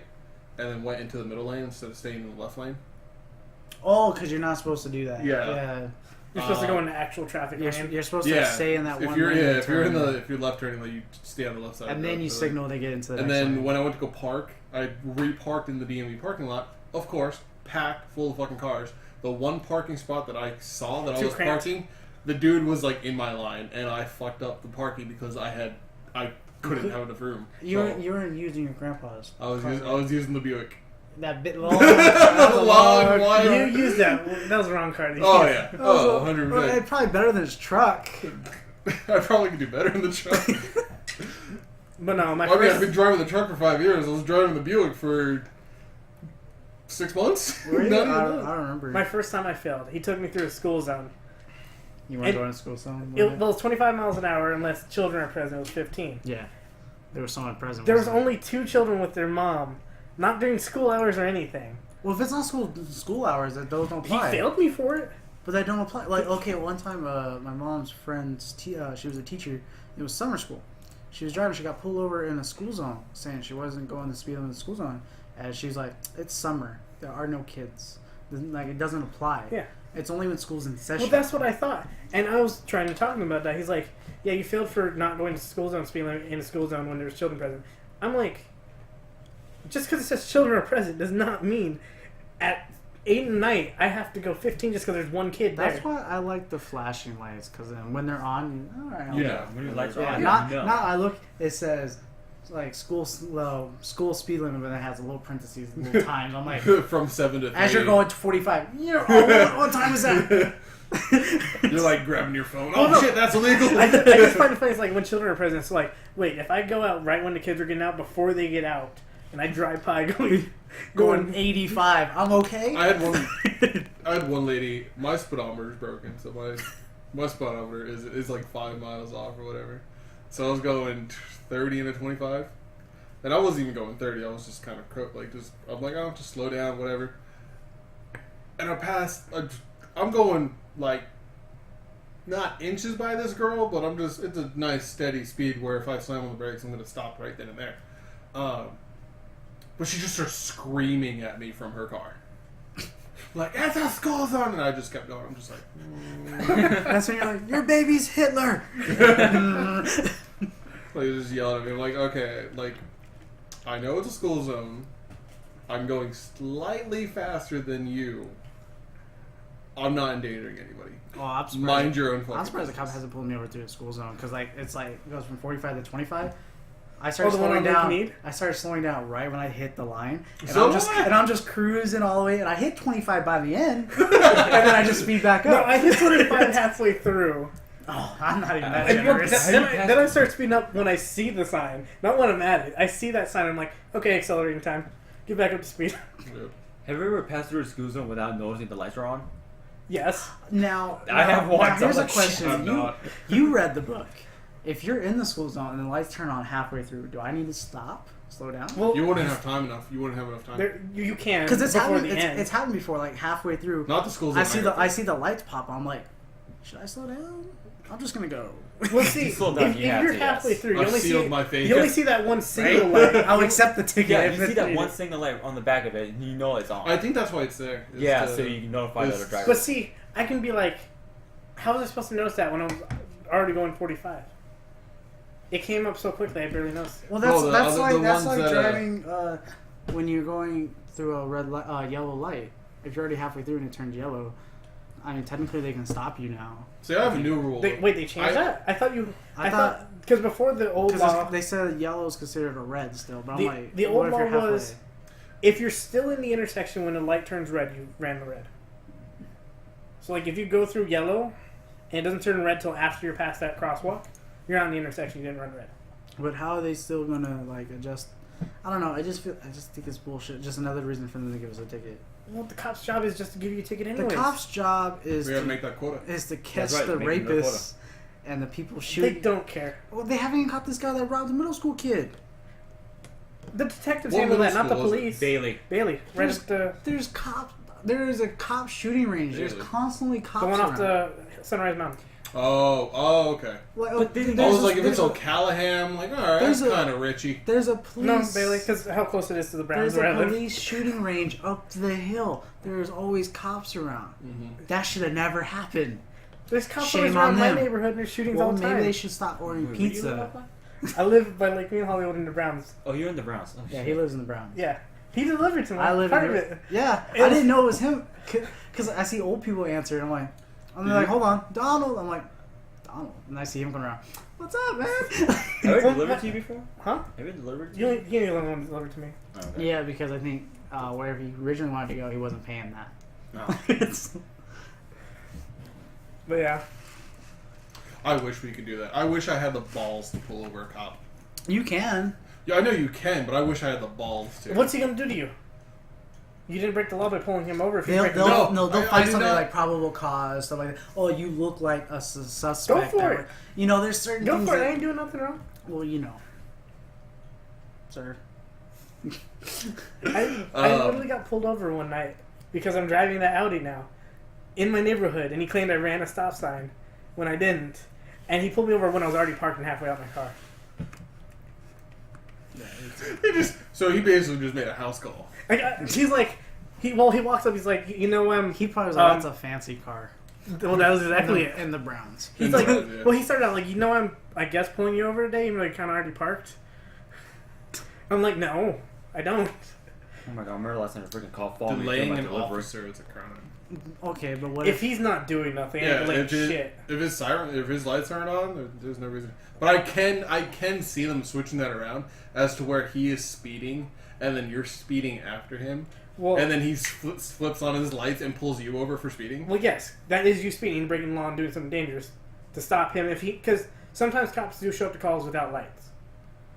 and then went into the middle lane instead of staying in the left lane. Oh, because you're not supposed to do that. Yeah. You're supposed to go into actual traffic lane. You're supposed to stay in that one lane. If you're left turning, you stay on the left side. And then you signal to get into the next next then lane. When I went to go park, I reparked in the DMV parking lot. Of course, packed full of fucking cars. The one parking spot that I saw that I was parking, the dude was like in my line, and I fucked up the parking because I couldn't have enough room. You weren't using your grandpa's. I was using the Buick. That bit long. long wire. You used that. That was the wrong car. Oh yeah. 100%. Well, probably better than his truck. I probably could do better in the truck. But no, I've been driving the truck for 5 years. I was driving the Buick for 6 months. Were you? I don't remember. My first time I failed. He took me through a school zone. You weren't going to school zone? Well, it's 25 miles an hour unless children are present. It was 15. Yeah. There was someone present. There was only 2 children with their mom. Not during school hours or anything. Well, if it's not school hours, those don't apply. He failed me for it. But they don't apply. Like, okay, one time, my mom's friend's, she was a teacher. It was summer school. She was driving. She got pulled over in a school zone, saying she wasn't going the speed limit in the school zone. And she's like, "It's summer. There are no kids. Like, it doesn't apply. Yeah. It's only when school's in session." Well, that's what I thought. And I was trying to talk to him about that. He's like, "Yeah, you failed for not going to school zone speed limit in a school zone when there's children present." I'm like, just because it says children are present does not mean at 8 at night I have to go 15 just because there's one kid there. That's why I like the flashing lights, because then when they're on, all right. Yeah, when your lights are Yeah, on. not no. I look. It says like school speed limit, but it has a little parentheses, little times. I'm like, from 7 to 3. as you're going to 45. What time is that? You're like grabbing your phone. Well, Oh no. shit, that's illegal. I just find it funny. It's like when children are present. It's like, wait, if I go out right when the kids are getting out before they get out, and I drive by Going 85. I'm okay. I had one lady. My speedometer is broken, so my speedometer is like 5 miles off or whatever. So I was going 30 into 25, and I wasn't even going 30. I was just kind of like I'm like, oh, just slow down, whatever. And I passed. I'm going like not inches by this girl, but it's a nice steady speed where if I slam on the brakes, I'm gonna stop right then and there. But she just starts screaming at me from her car. Like, it's a school zone! And I just kept going. I'm just like... That's when you're like, your baby's Hitler! Like, just yelling at me. I'm like, okay, like, I know it's a school zone. I'm going slightly faster than you. I'm not endangering anybody. Oh, I'm surprised. Mind your own fucking I'm surprised the cop hasn't pulled me over through a school zone, because like it goes from 45 to 25. I the started one slowing on down. Mead? I started slowing down right when I hit the line, and So I'm just cruising all the way, and I hit 25 by the end, and then I just speed back No, up. I hit 25 halfway through. Oh, I'm not even that And generous. then I start speeding up when I see the sign. Not when I'm at it. I see that sign, I'm like, okay, accelerating time. Get back up to speed. Have you ever passed through a school zone without noticing the lights are on? Yes. Now, I have one. Now here's I'm a like, question. I'm not. You read the book. If you're in the school zone and the lights turn on halfway through, do I need to stop, slow down? Well, You wouldn't have time enough. You wouldn't have enough time. you can Because it's before happened. the end. It's happened before. Like halfway through, Not the school zone. I see the lights pop on. I'm like, should I slow down? I'm just gonna go. Well, see, Slow down, if you have you're to, halfway yes. through, you I've only sealed see my fate. you only see that one single light. I'll accept the ticket. Yeah, if you it's see that needed. one single light on the back of it, and you know it's on. I think that's why it's there. It's yeah, to- so you can notify the other it's- drivers. But see, I can be like, how was I supposed to notice that when I was already going 45? It came up so quickly, I barely noticed it. Well, that's Well, the that's other- like the that's ones like that, driving when you're going through a yellow light. If you're already halfway through and it turns yellow, I mean technically they can stop you now. See, I have a new rule. They changed that? I thought thought- because before the old law, Because they said yellow is considered a red still, but I'm like, the what old if you're law halfway? was if you're still in the intersection when the light turns red, you ran the red. So like if you go through yellow and it doesn't turn red till after you're past that crosswalk, you're on the intersection. You didn't run red. But how are they still gonna like adjust? I don't know. I just think it's bullshit. Just another reason for them to give us a ticket. Well, the cop's job is just to give you a ticket anyways. The cop's job is we gotta to, make that quota. catch right, the making the rapists and the people They shooting. don't care. Well, they haven't even caught this guy that robbed the middle school kid. The detectives What handle that, middle not the school was it? police. Bailey. Bailey, right There's- at the There's cops. There is a cop shooting range. There's Really? constantly cops. one off around. the Sunrise Mountain. Oh, okay. Like, But then I there's was a- like, if it's there's a- O'Callahan, I'm like, alright, There's that's a- kind of Richie. There's a police. No, Bailey, because how close it is to the Browns There's where a I live. police shooting range up the hill. There's always cops around. That should have never happened. There's cops Shame always on around my them. neighborhood and there's shootings Well, all the maybe time. they should stop ordering Wait, where do you pizza. live? I live by Lake Mead Hollywood in the Browns. Oh, you're in the Browns. Oh, Yeah, shit. he lives in the Browns. Yeah. He delivered to me. I live part in of the, it. Yeah, It I was- didn't know it was him because I see old people answer and I'm like, hold on, Donald. I'm like, Donald, and I see him coming around. What's up, man? Have I delivered to you before? Huh? Have you delivered to You you? only, he only the only one that delivered to me. Oh, okay. Yeah, because I think wherever he originally wanted to go, he wasn't paying that. No. But yeah. I wish we could do that. I wish I had the balls to pull over a cop. You can. Yeah, I know you can, but I wish I had the balls to. What's he gonna do to you? You didn't break the law by pulling him over. If you They'll, break the they'll, law. no, they'll I find do something not- like probable cause, stuff like that. Oh, you look like a suspect. Go for that it. way. You know, there's certain Go things for it. that- I ain't doing nothing wrong. Well, you know. Sir. I literally got pulled over one night because I'm driving that Audi now in my neighborhood, and he claimed I ran a stop sign when I didn't, and he pulled me over when I was already parked and halfway out my car. So he basically just made a house call. He's like, he walks up, he's like, you know, He probably was like, that's a fancy car. well, that was exactly it. In the Browns. He's like, Yeah. well, he started out like, you know, I guess pulling you over today, even though you kind of already parked. I'm like, no, I don't. Oh my god, I remember last time I freaking called fall me Delaying my an delivery. officer is a crime. Okay, but what If he's not doing nothing, Yeah, I'm like, if shit. if his lights aren't on, there's no reason. But I can see them switching that around as to where he is speeding, and then you're speeding after him, Well, and then he flips on his lights and pulls you over for speeding. well, yes, that is you speeding, breaking the law, and doing something dangerous to stop him. Because sometimes cops do show up to calls without lights.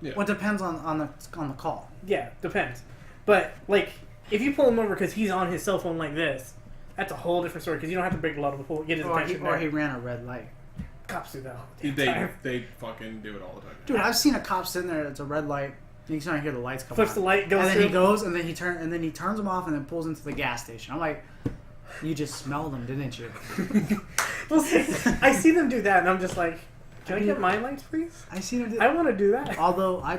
Yeah. Well, it depends on the call. Yeah, depends. But like, if you pull him over because he's on his cell phone like this, that's a whole different story. Because you don't have to break the law to get his attention. Or he ran a red light. Cops do that all the time. They fucking do it all the time. Dude, I've seen a cop sitting there. It's a red light. You can hear the lights come Flips on. the light, goes and then through. he goes, and then he turns them off, and then pulls into the gas station. I'm like, you just smelled them, didn't you? Well, see, I see them do that, and I'm just like, can I get my lights, please? I see them. I want to do that. Although I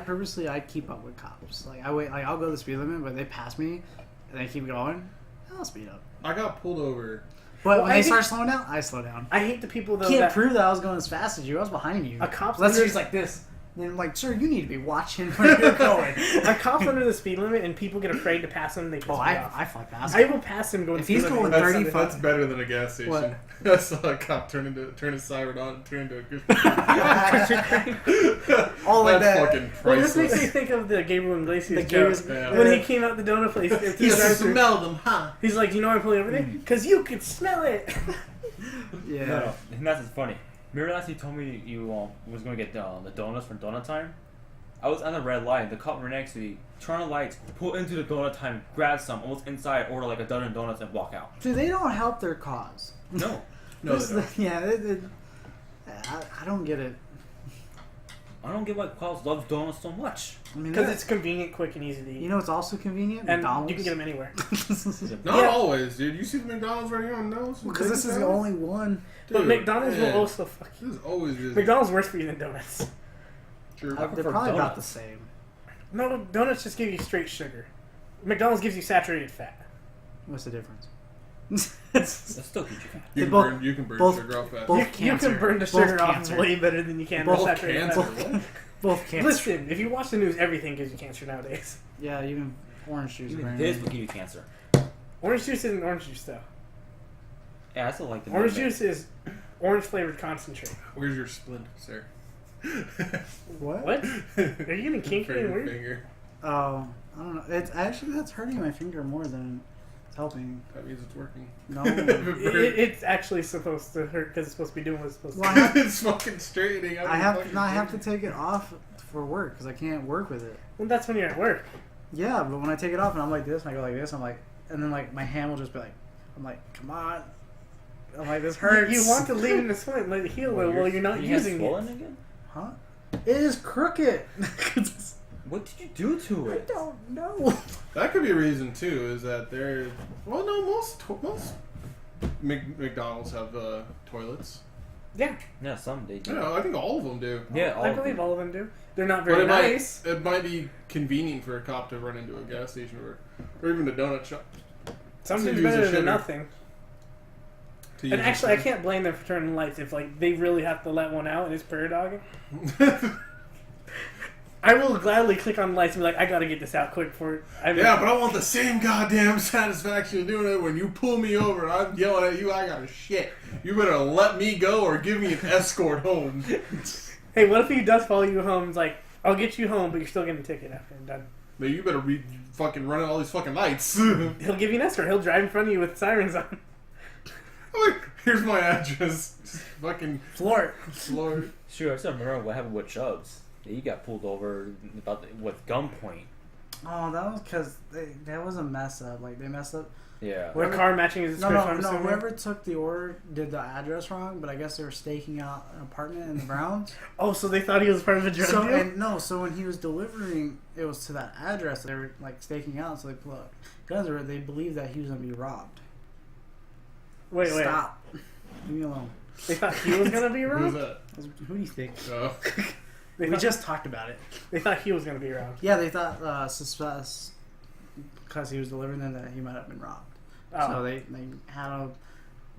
keep up with cops. Like I wait, like I'll go the speed limit, but they pass me, and they keep going. I'll speed up. I got pulled over. But Well, when I they think- start slowing down, I slow down. I hate the people though Can't that prove that I was going as fast as you. I was behind you. a cop's Let's under, just like this. And I'm like, sir, you need to be watching where you're going. a cop's under the speed limit, and people get afraid to pass him. They piss Oh, me off. I fly past. I will pass him going. If the he's speed going limit. 30 That's better than a gas station. What? I saw a cop turn his siren on, turn into a good. All like That's that. fucking Well, this makes me priceless. think of the Gabriel Iglesias The joke. Gabriel- When he came out the donut place, if You the drive-thru, smell them, huh? he's like, "You know I'm pulling over there because you could smell it." Yeah. No, and that's funny. Remember last you told me you was going to get the donuts for donut time? I was on the red light. The cop right next to me, turn on the lights, pull into the donut time, grab some, almost inside, order like a dozen donuts, and walk out. Dude, they don't help their cause. No. No, This- they don't. yeah, I don't get it. I don't get why cops love donuts so much. I mean, Because it's convenient, quick, and easy to eat, you know, it's also convenient. and McDonald's. you can get them anywhere. Not Yeah. always, dude. You see the McDonald's right here on nose? Because this is the only one. But Dude, McDonald's man. will also fuck you. This is always just McDonald's worse for you than donuts. true. I They're prefer probably about the donuts. same. No, donuts just give you straight sugar. McDonald's gives you saturated fat. What's the difference? That's still good. You can. You can, both- you can burn both- sugar off fast. both- You cancer. can burn the Both sugar off cancer. way better than you can the Both saturated cancer. fat. What? Both cancer. Listen, if you watch the news, everything gives you cancer nowadays. Yeah, even orange juice. Even apparently. this will give you cancer. Orange juice isn't orange juice though. Yeah, I still like the Orange movement. juice is orange flavored concentrate. Where's your splint, sir? What? What? Are you getting kinky and Favorite weird? finger. Oh, I don't know. It's actually that's hurting my finger more than it's helping. That means it's working. No. It's actually supposed to hurt because it's supposed to be doing what it's supposed to. Well, do. It's fucking straightening out. I your have fucking to, I have to finger. take it off for work because I can't work with it. Well, that's when you're at work. Yeah, but when I take it off and I'm like this and I go like this, I'm like, and then like my hand will just be like, I'm like, come on. I'm like, this hurts. You want to leave in the swing and let it heal while you're not Your hand's using swollen it. again? Huh? It is crooked. What did you do to I it? don't know. That could be a reason too. Is that they're well, no, most McDonald's have toilets. Yeah, Yeah, some they do. Yeah, I think all of them do. Yeah, I all believe all of them do. They're not But very it nice. might it might be convenient for a cop to run into a gas station or even a donut shop. Something's to use a better than shitter. nothing. To And use actually, I it. can't blame them for turning lights if like they really have to let one out and it's prairie dogging. I will gladly click on lights and be like, I gotta get this out quick for it. Yeah, but I want the same goddamn satisfaction of doing it when you pull me over and I'm yelling at you. I got a shit. You better let me go or give me an escort home. Hey, what if he does follow you home? It's like, I'll get you home, but you're still getting a ticket after I'm done. But you better be fucking running all these fucking lights. He'll give you an escort. He'll drive in front of you with sirens on. Here's my address. Just fucking Floor. floor. Sure, I still remember what happened with Chubbs. He got pulled over with gunpoint. Oh, that was because that was a mess up. Like they messed up. Yeah. What car matching his description? No. Whoever took the order did the address wrong, but I guess they were staking out an apartment in the Browns. Oh, so they thought he was part of a drug deal? So when he was delivering, it was to that address they were like staking out. So they put guns where they believed that he was gonna be robbed. Wait. Stop. Leave me alone. They thought he was gonna be robbed. Who's that? Who do you think? Oh. We just talked about it. They thought he was gonna be robbed. Yeah, they thought because he was delivering them that he might have been robbed. Oh. So they had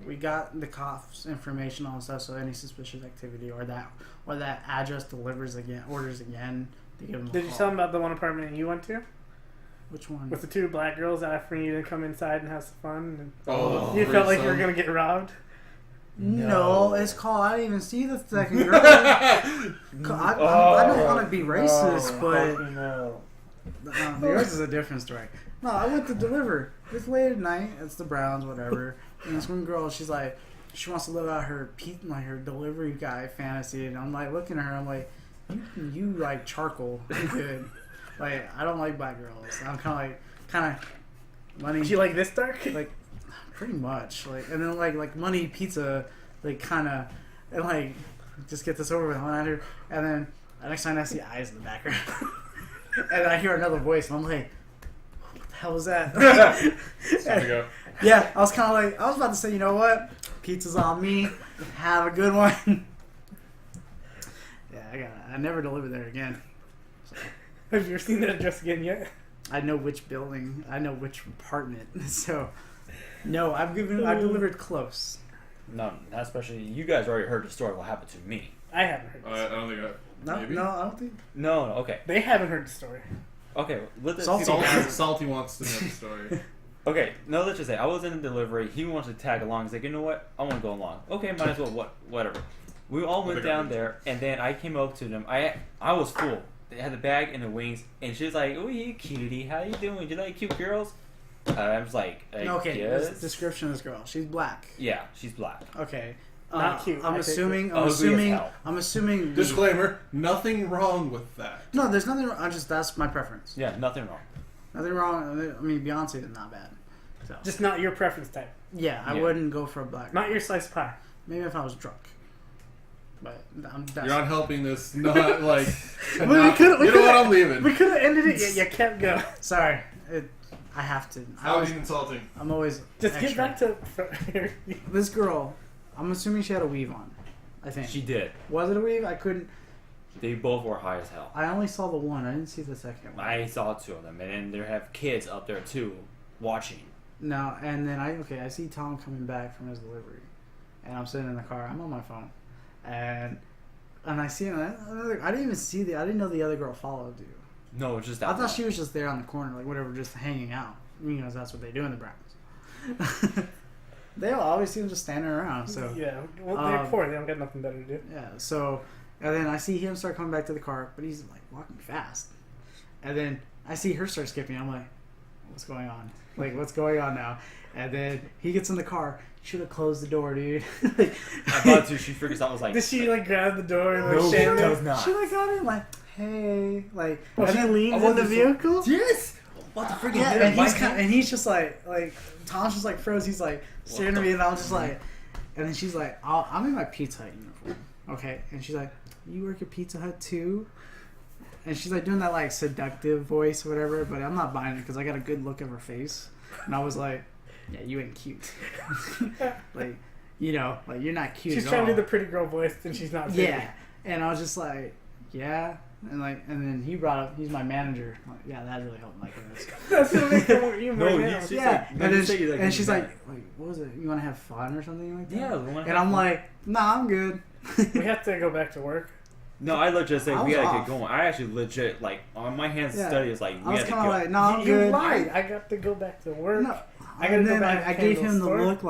we got the cops information on stuff. So any suspicious activity or that address orders again, they give them. Did you tell them about the one apartment you went to? Which one? With the 2 black girls offering you to come inside and have some fun. Oh, You felt like you were gonna get robbed. No, it's called. I didn't even see the second girl. I don't want to be racist, but yours is a different story. No, I went to deliver. It's late at night. It's the Browns, whatever. And this one girl, she's like, she wants to live out her her delivery guy fantasy, and I'm like looking at her. I'm like, you like charcoal? You good? Like I don't like black girls. I'm kind of money. Did you like this dark? Like. Pretty much, and then like money pizza, kind of, and just get this over with. And then the next time I see eyes in the background, and I hear another voice, and I'm like, "What the hell was that?" There we go. Yeah, I was kind of like, I was about to say, you know what, pizza's on me. Have a good one. Yeah, I never delivered there again. So. Have you ever seen that address again yet? I know which building. I know which apartment. So. No, I've delivered close. No, not especially. You guys already heard the story. What happened to me? I haven't heard. I don't think maybe? No, I don't think. No. Okay. They haven't heard the story. Okay. Salty wants to know the story. Okay. No, let's just say I was in the delivery. He wants to tag along. He's like, you know what? I want to go along. Okay, might as well. Whatever. We all went down there, and then I came up to them. I was full. They had the bag and the wings, and she's like, "Oh, you cutie. How you doing? Do you like cute girls?" I was like, okay, guess. description of this girl. She's black. Yeah, she's black. Okay. Not cute. I'm assuming. Disclaimer: nothing wrong with that. No, there's nothing wrong. That's my preference. Yeah, nothing wrong. Nothing wrong. I mean, Beyonce is not bad. So. Just not your preference type. Yeah, I wouldn't go for a black. Not your slice of pie. Maybe if I was drunk. But you're not helping this. Not like. You know what? I'm leaving. We could have ended it. Yet you kept going. Sorry. I have to. How insulting. I'm always just extra. get back to this girl. I'm assuming she had a weave on. I think she did. Was it a weave? I couldn't. They both were high as hell. I only saw the one. I didn't see the second one. I saw 2 of them, and then they have kids up there too, watching. No, and then I see Tom coming back from his delivery, and I'm sitting in the car. I'm on my phone, and I see another. I didn't even see I didn't know the other girl followed you. No, just that. I thought she was just there on the corner, like whatever, just hanging out. You know, that's what they do in the Browns. They always seem just standing around. So yeah, well, they're poor. They don't got nothing better to do. Yeah. So, and then I see him start coming back to the car, but he's like walking fast. And then I see her start skipping. I'm like, what's going on? Like, what's going on now? And then he gets in the car. Should have closed the door, dude. I thought too. She figures out. Was like, did she grab the door and no, she does not. She got in hey, and she leans in the vehicle. Yes. What the freaking? Yeah, and he's just like Tom's just froze. He's like staring at me, and I'm just like, and then she's like, I'm in my Pizza Hut uniform, okay? And she's like, you work at Pizza Hut too? And she's doing that seductive voice or whatever, but I'm not buying it because I got a good look of her face, and I was like, yeah, you ain't cute, you're not cute. She's at trying all. to do the pretty girl voice, and she's not. Yeah, and I was just like, yeah. And then he brought up, he's my manager. I'm like, yeah, that really helped my case. That's gonna make you more. Yeah, and she's like, what was it? You want to have fun or something like that? Yeah, and I'm like, nah, I'm good. We have to go back to work. No, I legit say we gotta get going. I actually legit on my hands study is we I was gotta go. Like, nah, I'm you good. lied. I got to go back to work. No, I gotta go back. I gave him the look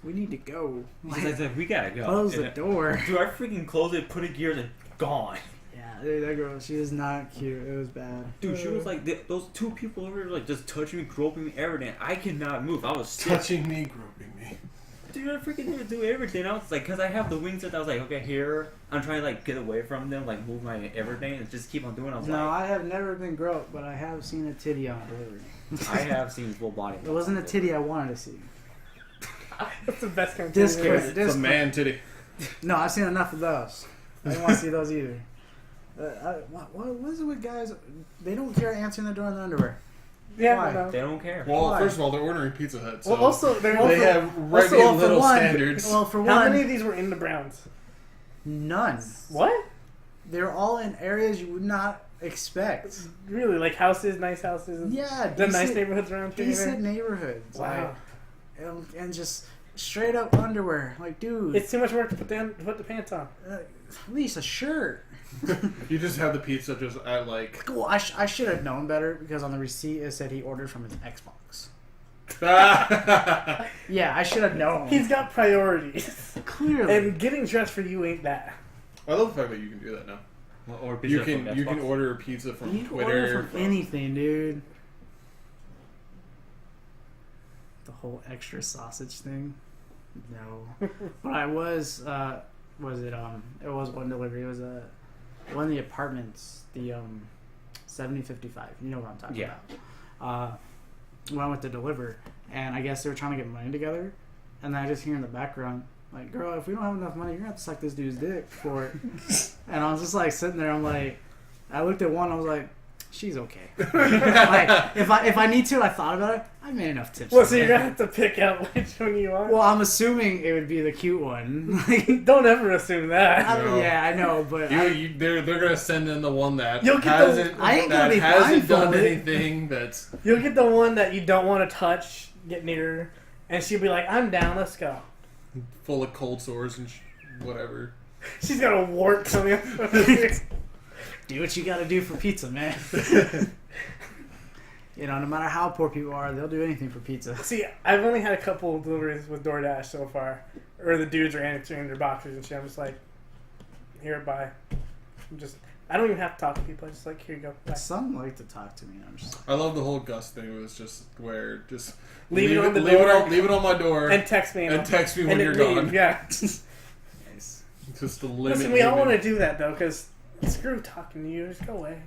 we need to go. He's like, we gotta go. Close the door. Dude, I freaking closed it, put it gears, and gone. Dude, that girl, she was not cute. It was bad. Dude, she was those 2 people over there, just touching me, groping me, everything. I could not move. I was touching me, groping me. dude, I freaking do everything. I was like, because I have the wings that I was like, okay, here, I'm trying to like get away from them, like move my everything, and just keep on doing. I was No, like, I have never been groped, but I have seen a titty on delivery. I have seen full body. It wasn't a titty I wanted to see. That's the best kind of Disclaimer. titty. It's a man titty. No, I've seen enough of those. I didn't want to see those either. What is it with guys? They don't care answering the door in their underwear. Yeah, Why? no. They don't care. Well, Why? first of all, they're ordering Pizza Hut, so Well, also, they also, have regular for little one- standards. Well, for how one, many of these were in the Browns? none. What? They're all in areas you would not expect. Really? Like houses, nice houses? And Yeah, the nice neighborhoods around here? decent neighborhoods. Wow. Like, and just straight up underwear. Like, dude, It's too much work to put the pants on. at least a shirt. You just have the pizza just at like. Cool. I should have known better because on the receipt it said he ordered from his Xbox. Yeah, I should have known. He's got priorities. Clearly. And getting dressed for you ain't that. I love the fact that you can do that now. Or pizza You from can Xbox. order pizza from you can Twitter. order from anything, dude. The whole extra sausage thing. No. But I was it was one delivery. It was one of the apartments, the 7055. You know what I'm talking Yeah. about. When I went to deliver, and I guess they were trying to get money together, and then I just hear in the background, like, girl, if we don't have enough money, you're gonna have to suck this dude's dick for it. And I was just like sitting there, I'm like, I looked at one, I was like, she's okay. Like, if I need to, I thought about it, I made enough tips. Well, for so you're that. gonna have to pick out which one you want. Well, I'm assuming it would be the cute one. Like, Don't ever assume that. No. yeah, I know, but They're gonna send in the one that You'll get the- hasn't I ain't gonna that be hasn't done blindfolded. anything that's You'll get the one that you don't want to touch, get near, and she'll be like, "I'm down, let's go." full of cold sores and whatever. She's got a wart coming up. do what you gotta do for pizza, man. You know, no matter how poor people are, they'll do anything for pizza. See, I've only had a couple of deliveries with DoorDash so far, or the dudes are answering their boxes and shit. I'm just like, here, bye. I don't even have to talk to people. I just like, here you go. Bye. Some like to talk to me. And I'm just like, I love the whole Gus thing. It was just where just Leave it on the leave door. leave it on my door And text me. and text me when and you're then leave. gone. Yeah. nice. Just to limit. Listen, we all want limit. to do that though, because screw talking to you. Just go away.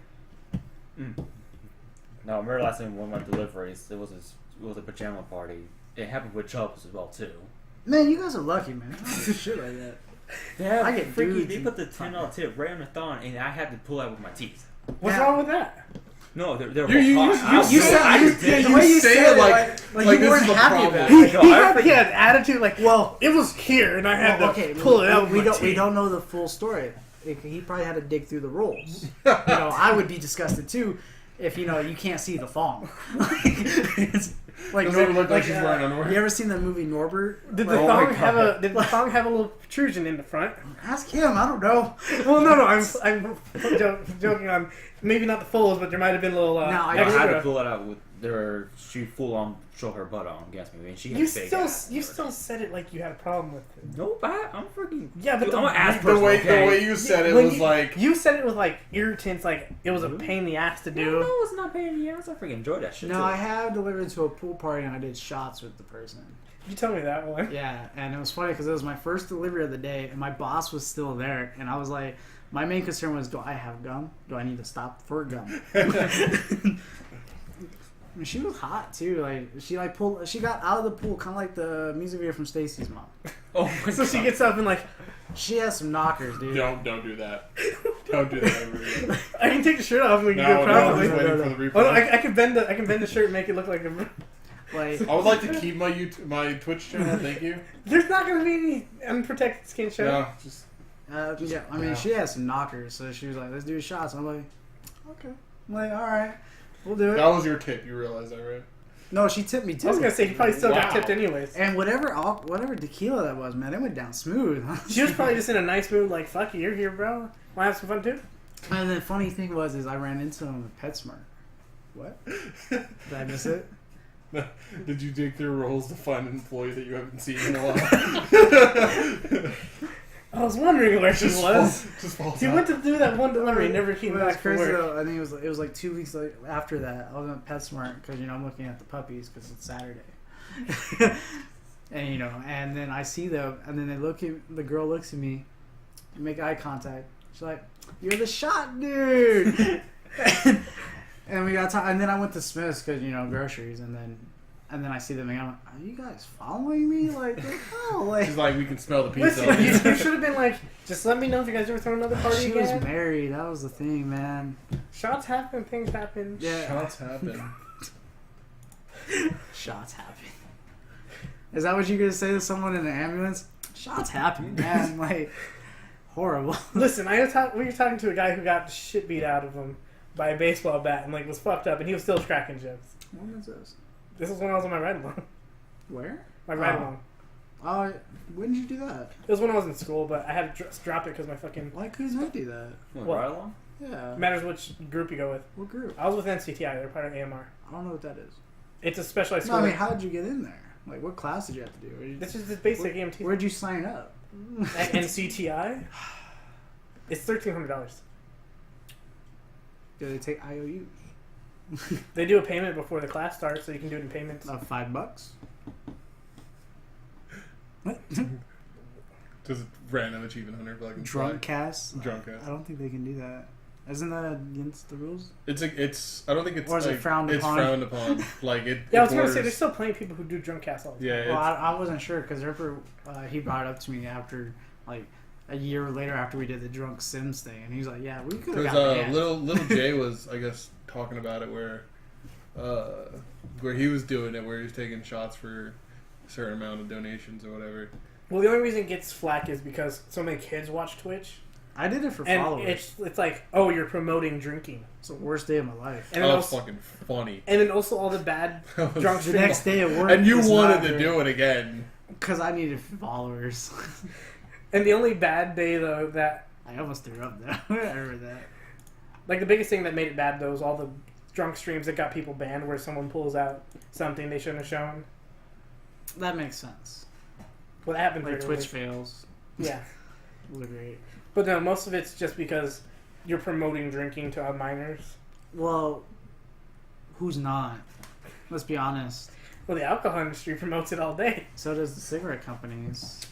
No, I remember last time one of my deliveries, it was a pajama party. It happened with Chubbs as well too. Man, you guys are lucky, man. I don't do shit like that. Yeah, I get freaking. dudes They and- put the $10 tip right on the thong, and I had to pull out with my teeth. What's Yeah. wrong with that? No, they're You hot. You say- said I- the way you say said it like like this you weren't is a happy problem. about He, it. No, he, I had, freaking- he had attitude like, Well, it was here and I had well, to okay, pull it out. We with my don't we teeth. don't know the full story. He probably had to dig through the rolls. You know, I would be disgusted too if you can't see the thong. It's like Does it look like she's wearing underwear? You ever seen the movie Norbert? Did the Oh my thong have God. did the thong have a little protrusion in the front? Ask him. I don't know. Well, no, I'm joking on maybe not the folds, but there might have been a little. No, I I had to extra. pull it out with she full on show her butt on against me. I mean, she had You big still ass. you still said it like you had a problem with it. Nope, I'm freaking. Yeah, but Dude, the- I'm an ass The person. way okay? the way you said it When was like you said it with like irritants, like it was a pain in the ass to do. No, it's not pain in the ass. I freaking enjoy that shit. No, too. I have delivered to a pool party and I did shots with the person. You told me that one. Yeah, and it was funny because it was my first delivery of the day, and my boss was still there, and I was like, my main concern was, do I have gum? Do I need to stop for gum? And she was hot too. Like she got out of the pool, kind of like the music video from Stacy's mom. Oh my So God. she gets up and like, She has some knockers, dude. don't do that. Don't do that ever again. I can take the shirt off and we can do No, it no, I'm properly. just waiting for the replay. Oh no, I can bend the shirt and make it look like a. Like, I would like to keep my my Twitch channel. Thank you. There's not gonna be any unprotected skin show. No, just yeah, I mean, yeah. she has some knockers, so she was like, "Let's do shots." I'm like, "Okay." I'm like, "All right, we'll do that it." was your tip. You realize that, right? No, she tipped me I was too. gonna say he probably still got Wow. tipped anyways. And whatever tequila that was, man, it went down smooth. She was probably just in a nice mood, like, fuck you, you're here, bro. Wanna have some fun too? And the funny thing was, I ran into him at PetSmart. What? Did I miss it? Did you dig through rolls to find an employee that you haven't seen in a while? I was wondering where she was. Just falls He out. went to do that one delivery and never came Well, back it's for crazy work. though. I think it was like 2 weeks after that. I was at PetSmart because I'm looking at the puppies because it's Saturday. And and then I see them, and then the girl looks at me, and make eye contact. She's like, "You're the shot dude." and we got and then I went to Smith's because groceries, and then I see them again. I'm like, "Are you guys following me? Like, what the hell?" Like, she's like, "We can smell the pizza." Listen, you should have been like, "Just let me know if you guys ever throw another party she again." was married. That was the thing, man. Shots happen, things happen. Yeah. Shots happen. Shots happen. Is that what you're gonna say to someone in an ambulance? Shots happen, man. Like, horrible. Listen, we were talking to a guy who got the shit beat out of him by a baseball bat and was fucked up, and he was still cracking jokes. When was this? This was when I was on my ride along. Where? My ride along. Oh, when did you do that? It was when I was in school, but I had to drop it because my fucking... Why couldn't I do that? What? Ride along? Yeah. Matters which group you go with. What group? I was with NCTI. They're part of AMR. I don't know what that is. It's a specialized No, school. I mean, how did you get in there? Like, what class did you have to do? This is the basic EMT. Where'd you sign up? At NCTI? It's $1,300. Do they take IOUs? They do a payment before the class starts, so you can do it in payments. $5? Just random achievement hunter, like Drunk cast? Drunk cast. I don't think they can do that. Isn't that against the rules? It's. I don't think it's. Or is it frowned upon? It's frowned upon. Like it. Yeah, I was it going to borders- say, there's still plenty of people who do drunk casts all the time. Yeah. Well, I wasn't sure because he brought it up to me after, a year later after we did the drunk Sims thing, and he was like, "Yeah, we could have got banned." little Jay was, I guess, talking about it where he was doing it, where he was taking shots for a certain amount of donations or whatever. Well, the only reason it gets flack is because so many kids watch Twitch. I did it for And followers. it's like, oh, you're promoting drinking. It's the worst day of my life. And That then was also, fucking funny. and then also all the bad drunk The streamers. next day at work, And you wanted to do it again. because I needed followers. And the only bad day, though, that... I almost threw up though. I heard that. the biggest thing that made it bad, though, was all the drunk streams that got people banned where someone pulls out something they shouldn't have shown. That makes sense. Well, that happened Like regularly. Twitch fails. Yeah. Those are great. But no, most of it's just because you're promoting drinking to minors. Well, who's not? Let's be honest. Well, the alcohol industry promotes it all day. So does the cigarette companies.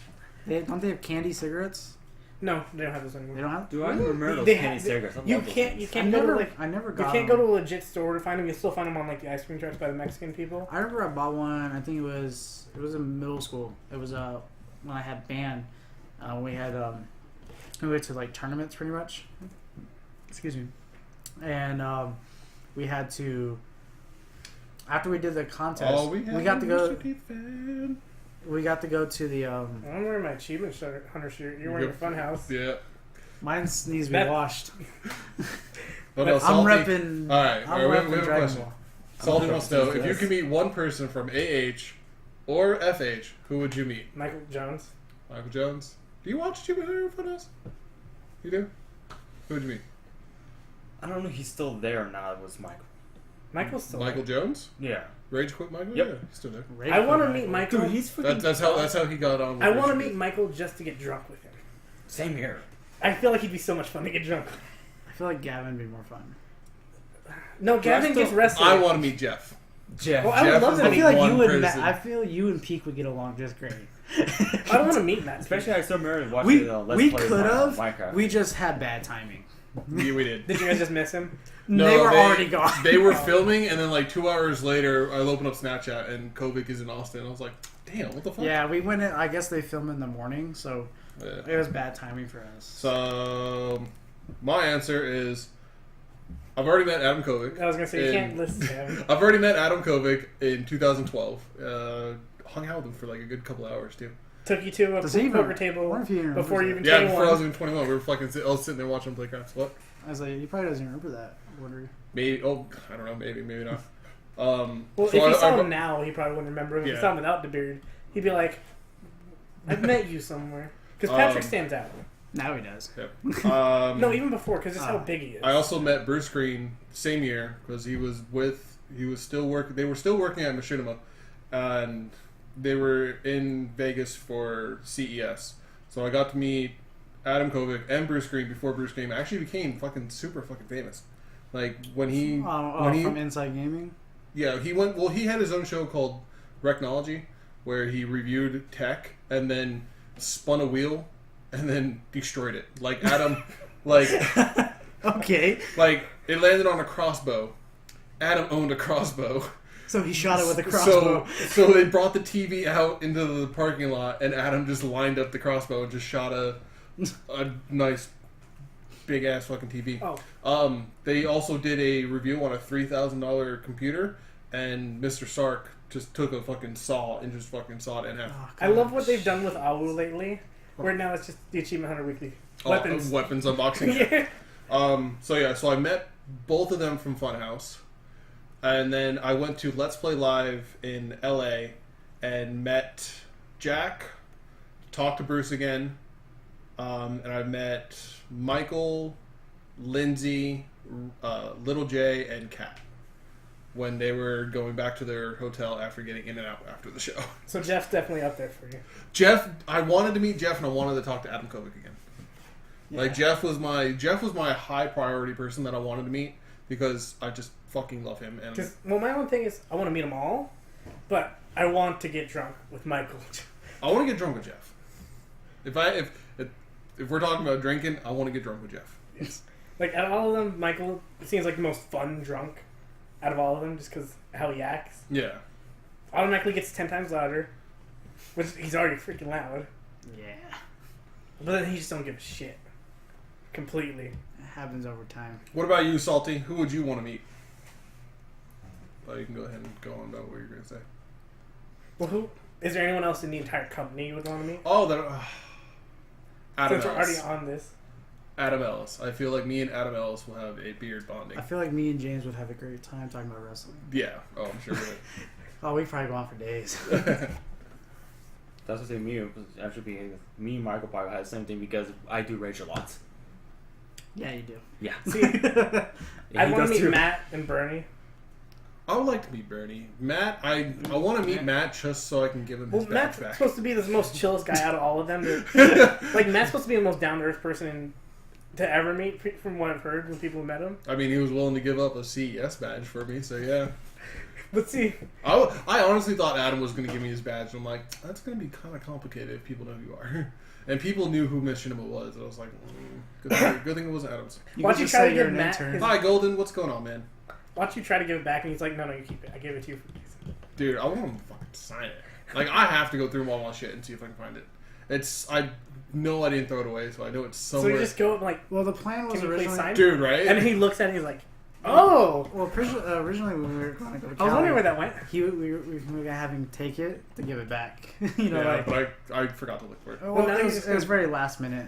Don't they have candy cigarettes? No, they don't have those anymore. They don't have. Do I remember those They candy have- cigarettes? I You love those can't. things. You I can't go to never. like. I never You got. can't go to them. a legit store to find them. You still find them on the ice cream trucks by the Mexican people. I remember I bought one. I think it was in middle school. It was when I had band. We had we went to tournaments pretty much. Excuse me, and we had to. After we did the contest, we got to go. We got to go to the. I'm wearing my achievement hunter shirt. You're wearing your Funhouse. Yeah. Mine needs to be That- washed. But no, I'm Salty, repping. Alright, I'm we have repping a Dragon question. Ball. Salty I'm wants to know, sure if you this. could meet one person from AH or FH, who would you meet? Michael Jones. Michael Jones? Do you watch Achievement Hunter for us? You do? Who would you meet? I don't know if he's still there or not. It was Michael. Michael's still. Michael Jones? Yeah. Rage Quit Michael? Yep. Yeah, he's still there. I want to meet Michael. Dude, he's freaking. That's how he got on. With I want to Rage meet Quit. Michael just to get drunk with him. Same here. I feel like he'd be so much fun to get drunk. I feel like Gavin would be more fun. No, Gavin gets wrestling. I want to meet Jeff. Jeff. Well, I would Jeff love is to the I feel like one you would. person. I feel you and Peak would get along just great. I don't want to meet Matt. Especially I still remember watching we the Let's we Plays could on have. Minecraft. We just had bad timing. Yeah, we did. Did you guys just miss him? No, they were already gone. They were filming, and then 2 hours later, I opened up Snapchat, and Kovic is in Austin. I was like, damn, what the fuck? Yeah, we went in. I guess they filmed in the morning, so Yeah. it was bad timing for us. So, my answer is, I've already met Adam Kovic. I was gonna say you And- can't listen to him. I've already met Adam Kovic in 2012. Hung out with him for a good couple hours, too. Took you to a Does he even- poker I table wonder if he even before you even Yeah, 21. before I was even 21, we were I was sitting there watching him play craps. What? I was like, he probably doesn't remember that. I wonder. Maybe, I don't know, maybe not. Well, So if you I- saw I- him now, he probably wouldn't remember him. If you Yeah. saw him without the beard, he'd be like, I've met you somewhere. Because Patrick stands out. Now he does. Yep. No, even before, because it's how big he is. I also met Bruce Green same year because they were still working at Machinima, and they were in Vegas for CES. So I got to meet Adam Kovic and Bruce Green before Bruce Green actually became super famous. When he from Inside Gaming. yeah, he went. Well, he had his own show called Recnology, where he reviewed tech and then spun a wheel and then destroyed it. Like Adam, like Okay. like it landed on a crossbow. Adam owned a crossbow. So he shot it with a crossbow. So they brought the TV out into the parking lot, and Adam just lined up the crossbow and just shot a nice big ass fucking TV. Oh. They also did a review on a $3,000 computer, and Mr. Sark just took a fucking saw and just fucking sawed it in half. Oh, I love what they've done with AWU lately, where now it's just the Achievement Hunter Weekly. Weapons. Weapons unboxing. Yeah. So I met both of them from Funhouse. And then I went to Let's Play Live in LA and met Jack, talked to Bruce again, and I met Michael, Lindsay, Little J, and Kat when they were going back to their hotel after getting in and out after the show. So Jeff's definitely up there for you. Jeff, I wanted to meet Jeff and I wanted to talk to Adam Kovic again. Yeah. Like Jeff was my high priority person that I wanted to meet because I just fucking love him. And my own thing is I want to meet them all, but I want to get drunk with Michael. I want to get drunk with Jeff. If we're talking about drinking, I want to get drunk with Jeff. Yes. Like out of all of them, Michael seems like the most fun drunk out of all of them, just because how he acts. Yeah. Automatically gets 10 times louder, which he's already freaking loud. Yeah. But then he just don't give a shit. Completely. It happens over time. What about you, Salty? Who would you want to meet? Oh, you can go ahead and go on about what you're going to say. Well, is there anyone else in the entire company you would want to meet? Oh, Adam Since we're Ellis. already on this. Adam Ellis. I feel like me and Adam Ellis will have a beard bonding. I feel like me and James would have a great time talking about wrestling. Yeah. Oh, I'm sure we would. Oh, we'd probably go on for days. That's what they me and Michael probably had the same thing because I do rage a lot. Yeah, you do. Yeah. See, Yeah, I he want does to meet too. Matt and Bernie. I would like to meet Bernie. Matt, I want to meet Matt just so I can give him his Well, Matt's badge back. supposed to be the most chillest guy out of all of them. Like, Matt's supposed to be the most down-to-earth person to ever meet, from what I've heard when people met him. I mean, he was willing to give up a CES badge for me, so yeah. But see, I honestly thought Adam was going to give me his badge. I'm like, that's going to be kind of complicated if people know who you are. And people knew who Missionable was. And I was like, good thing it wasn't Adam's. why don't you try to give Matt his, Hi, Golden. What's going on, man? why don't you try to give it back? And he's like, no, you keep it. I gave it to you for a reason. Dude, I want him to fucking sign it. Like, I have to go through all my shit and see if I can find it. I know I didn't throw it away, so I know it's somewhere. So you just go and like, Well, the plan was can you please originally... sign? Dude, right? And then he looks at it and he's like, oh! Well, originally when we were going to go to I was wondering where that went. we were going to have him take it to give it back. You know, yeah, like... but I forgot to look for it. Well, now it he's was, just it was gonna- very last minute.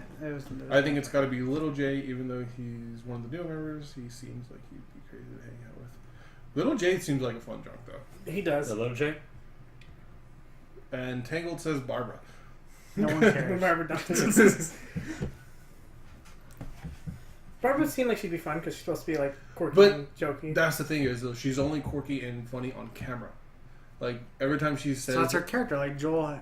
I think it's got to be Little J, even though he's one of the new members. He seems like he'd be crazy to hang out with. Little J seems like a fun drunk, though. He does. The little J? And Tangled says Barbara. No one cares. Barbara Duncan. Barbara seemed like she'd be fun because she's supposed to be like quirky But and jokey. That's the thing is, though, she's only quirky and funny on camera. Like, every time she says... So that's her character. Like Joel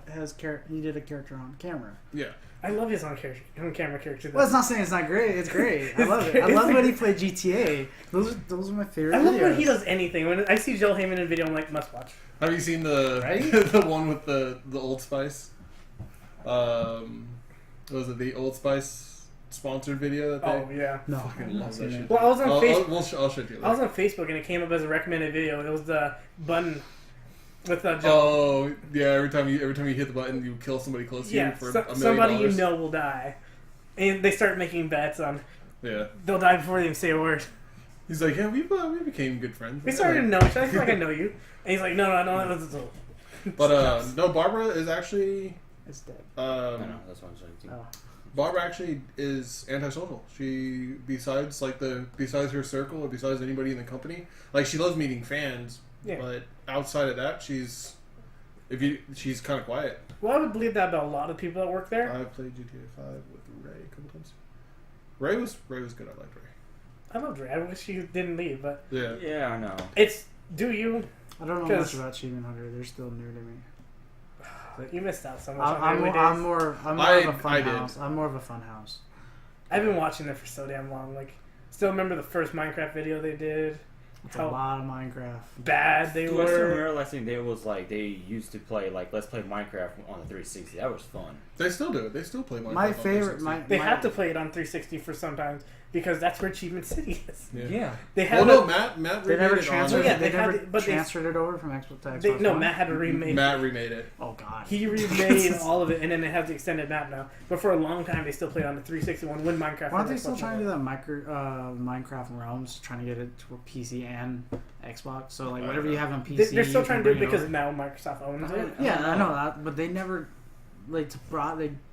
he did a character on camera. Yeah. I love his on camera character. Well, it's not saying it's not great. It's great. I love it. I love when he played GTA. Those are my favorite. I love videos. when he does anything. When I see Joel Heyman in a video, I'm like, must watch. Have you seen the Right? the one with the Old Spice? Was it the Old Spice sponsored video that they... Oh yeah. No, Fucking I've love not that seen shit. it. Well, I was on Facebook. I'll show it to you I was later. on Facebook and it came up as a recommended video. It was the button with Joel. Oh yeah! Every time you hit the button, you kill somebody close to Yeah, you for $1 million. somebody you know will die, and they start making bets on Yeah. they'll die before they even say a word. He's like, yeah, we became good friends. We started to know each other. I feel like I know you, and he's like, no, that was Joel. But no, Barbara is actually It's dead. I know, that's what I'm saying. Oh. Barbara actually is antisocial. She besides her circle or besides anybody in the company, like she loves meeting fans. Yeah. But outside of that, she's kind of quiet. Well, I would believe that about a lot of people that work there. I played GTA 5 with Ray a couple times. Ray was good. I liked Ray. I loved Ray. I wish you didn't leave, but Yeah. Yeah, I know. it's do you? I don't know 'Cause- much about Achievement Hunter. They're still new to me. You missed out so much. on I'm early more days. of a fun I did. house. I'm more of a fun house. I've been watching them for so damn long. Like, still remember the first Minecraft video they did. It's a lot of Minecraft. Bad they Dude, were. I still remember last thing they was like they used to play like let's play Minecraft on the 360. That was fun. They still do it. They still play Minecraft. My on favorite, 360. They have to play it on 360 for sometimes because that's where Achievement City is. Yeah. They have. Well, no, Matt They never remade it on transferred. Yeah, they they never had- but they- transferred it over from Xbox to Xbox. No, One? Matt had to remake. Matt remade it. Oh God. He remade all of it, and then they have the extended map now. But for a long time, they still played on the 361 when Minecraft. Why aren't they was still Xbox trying to One. do that Minecraft Realms, trying to get it to a PC and Xbox? So like whatever you have on PC, They're still you trying can to do it bring because over. now Microsoft owns it. Yeah, I know that, but they never they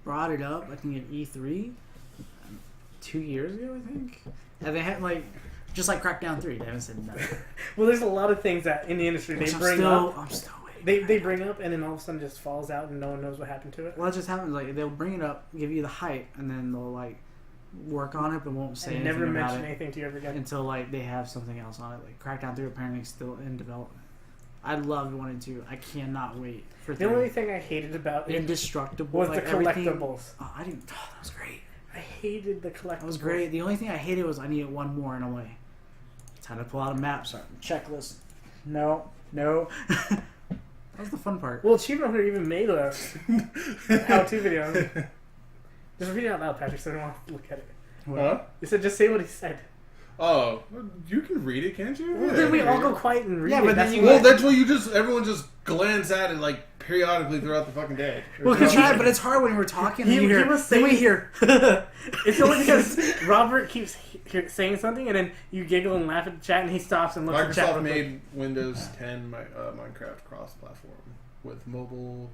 brought it up. I think at E3 2 years ago, I think, and they had like just like Crackdown 3. They haven't said nothing. Well, there's a lot of things that in the industry Which they bring up. I'm still waiting. They bring up and then all of a sudden just falls out and no one knows what happened to it. Well, it just happens like they'll bring it up, give you the hype, and then they'll like work on it, but won't say And anything never about mention it anything to you ever again. until like they have something else on it. Like Crackdown 3 apparently is still in development. I loved 1 and 2. I cannot wait for The 3. only thing I hated about it Indestructible was like the everything- collectibles. Oh, I didn't. Oh, that was great. I hated the collectibles. That was great. The only thing I hated was I needed 1 more in a way. Time to pull out a map. Sorry, checklist. No. That was the fun part. Well, Achievement Hunter even made a how-to video. Just read it out loud, Patrick, so I don't want to look at it. Huh? He said, just say what he said. Oh, you can read it, can't you? Well, Yeah, then we you can all read go it. quiet and read Yeah, it. but then That's you- what- Well, that's what everyone just glance at it like periodically throughout the fucking day. Well, because but it's hard when we're talking. He- and you hear, he was then we saying- hear. It's only because Robert keeps saying something, and then you giggle and laugh at the chat, and he stops and looks at the chat. Microsoft real quick. made Windows 10 Minecraft cross-platform with mobile.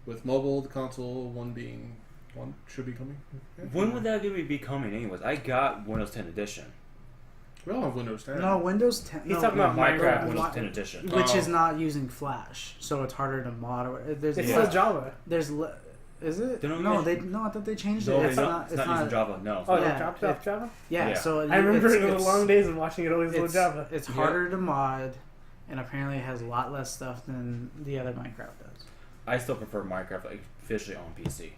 With mobile, the console one should be coming. Yeah. When would that be coming anyways? I got Windows 10 Edition. We all have Windows 10. No, Windows 10. He's no, talking about Minecraft Minecraft, Windows 10 Edition. which is Oh. not using Flash, so it's harder to mod. There's It's Yeah. still Java. There's is it? They don't No, use- I thought they changed No, it. it's not using Java. No. Oh, Yeah, Java? Yeah, Yeah. so I remember it's, in the long days of watching it always load it's, Java. it's Yeah. harder to mod, and apparently it has a lot less stuff than the other Minecraft does. I still prefer Minecraft like officially on PC.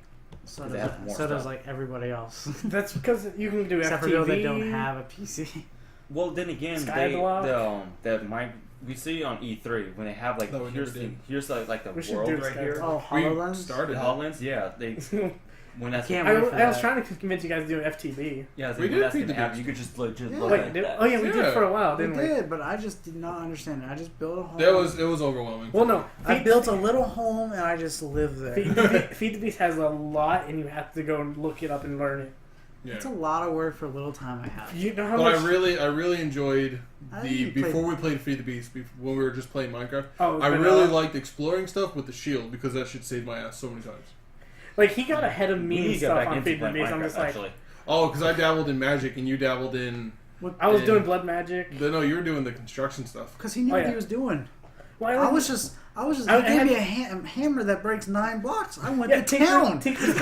So They does, have more so does stuff. like everybody else, That's because you can do except for FTV. those that don't have a PC. Well, then again, Skyblock. we see on E3 when they have like No, we here's never did. here's like the We should world do right Skyblock. here. Oh, We HoloLens. started. The it. HoloLens, yeah. They when that's Can't I, wait for I was that. trying to convince you guys to do FTV. yeah, We when did that's feed gonna the happen, beast. you could just look Yeah. look Wait, at did, that. oh yeah, we did Yeah. for a while, We didn't we? did, but I just did not understand it. I just built a home. It was overwhelming. Well, no. I built a little home and I just lived there. Feed the Beast has a lot, and you have to go and look it up and learn it. Yeah. It's a lot of work for a little time I have. You know how But much? I really enjoyed I the didn't play- before we played Feed the Beast, when we were just playing Minecraft. Oh, I but, really liked exploring stuff with the shield because that shit saved my ass so many times. like he got ahead of We me need and to get stuff back on into Feed the playing Beast. I'm Minecraft just like, actually. Oh, because I dabbled in magic and you dabbled in. I was in- doing blood magic. No, you were doing the construction stuff. Because he knew Oh, what yeah. he was doing. Well, I was just. I He had- gave me a hammer that breaks 9 blocks. I went yeah, to town. Tinker's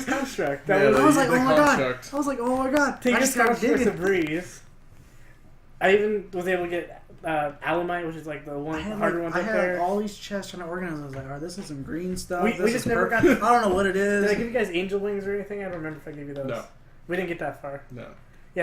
Construct. That Yeah, was I was like, the oh my god. construct. I was like, oh my god. I Tinker's just started Construct's a digging. breeze. I even was able to get Alamite, which is like the one harder ones I up had there. all these chests trying to organize. I was like, all right, this is some green stuff. We this just is never purple. got- I don't know what it is. Did I give you guys angel wings or anything? I don't remember if I gave you those. No. We didn't get that far. No.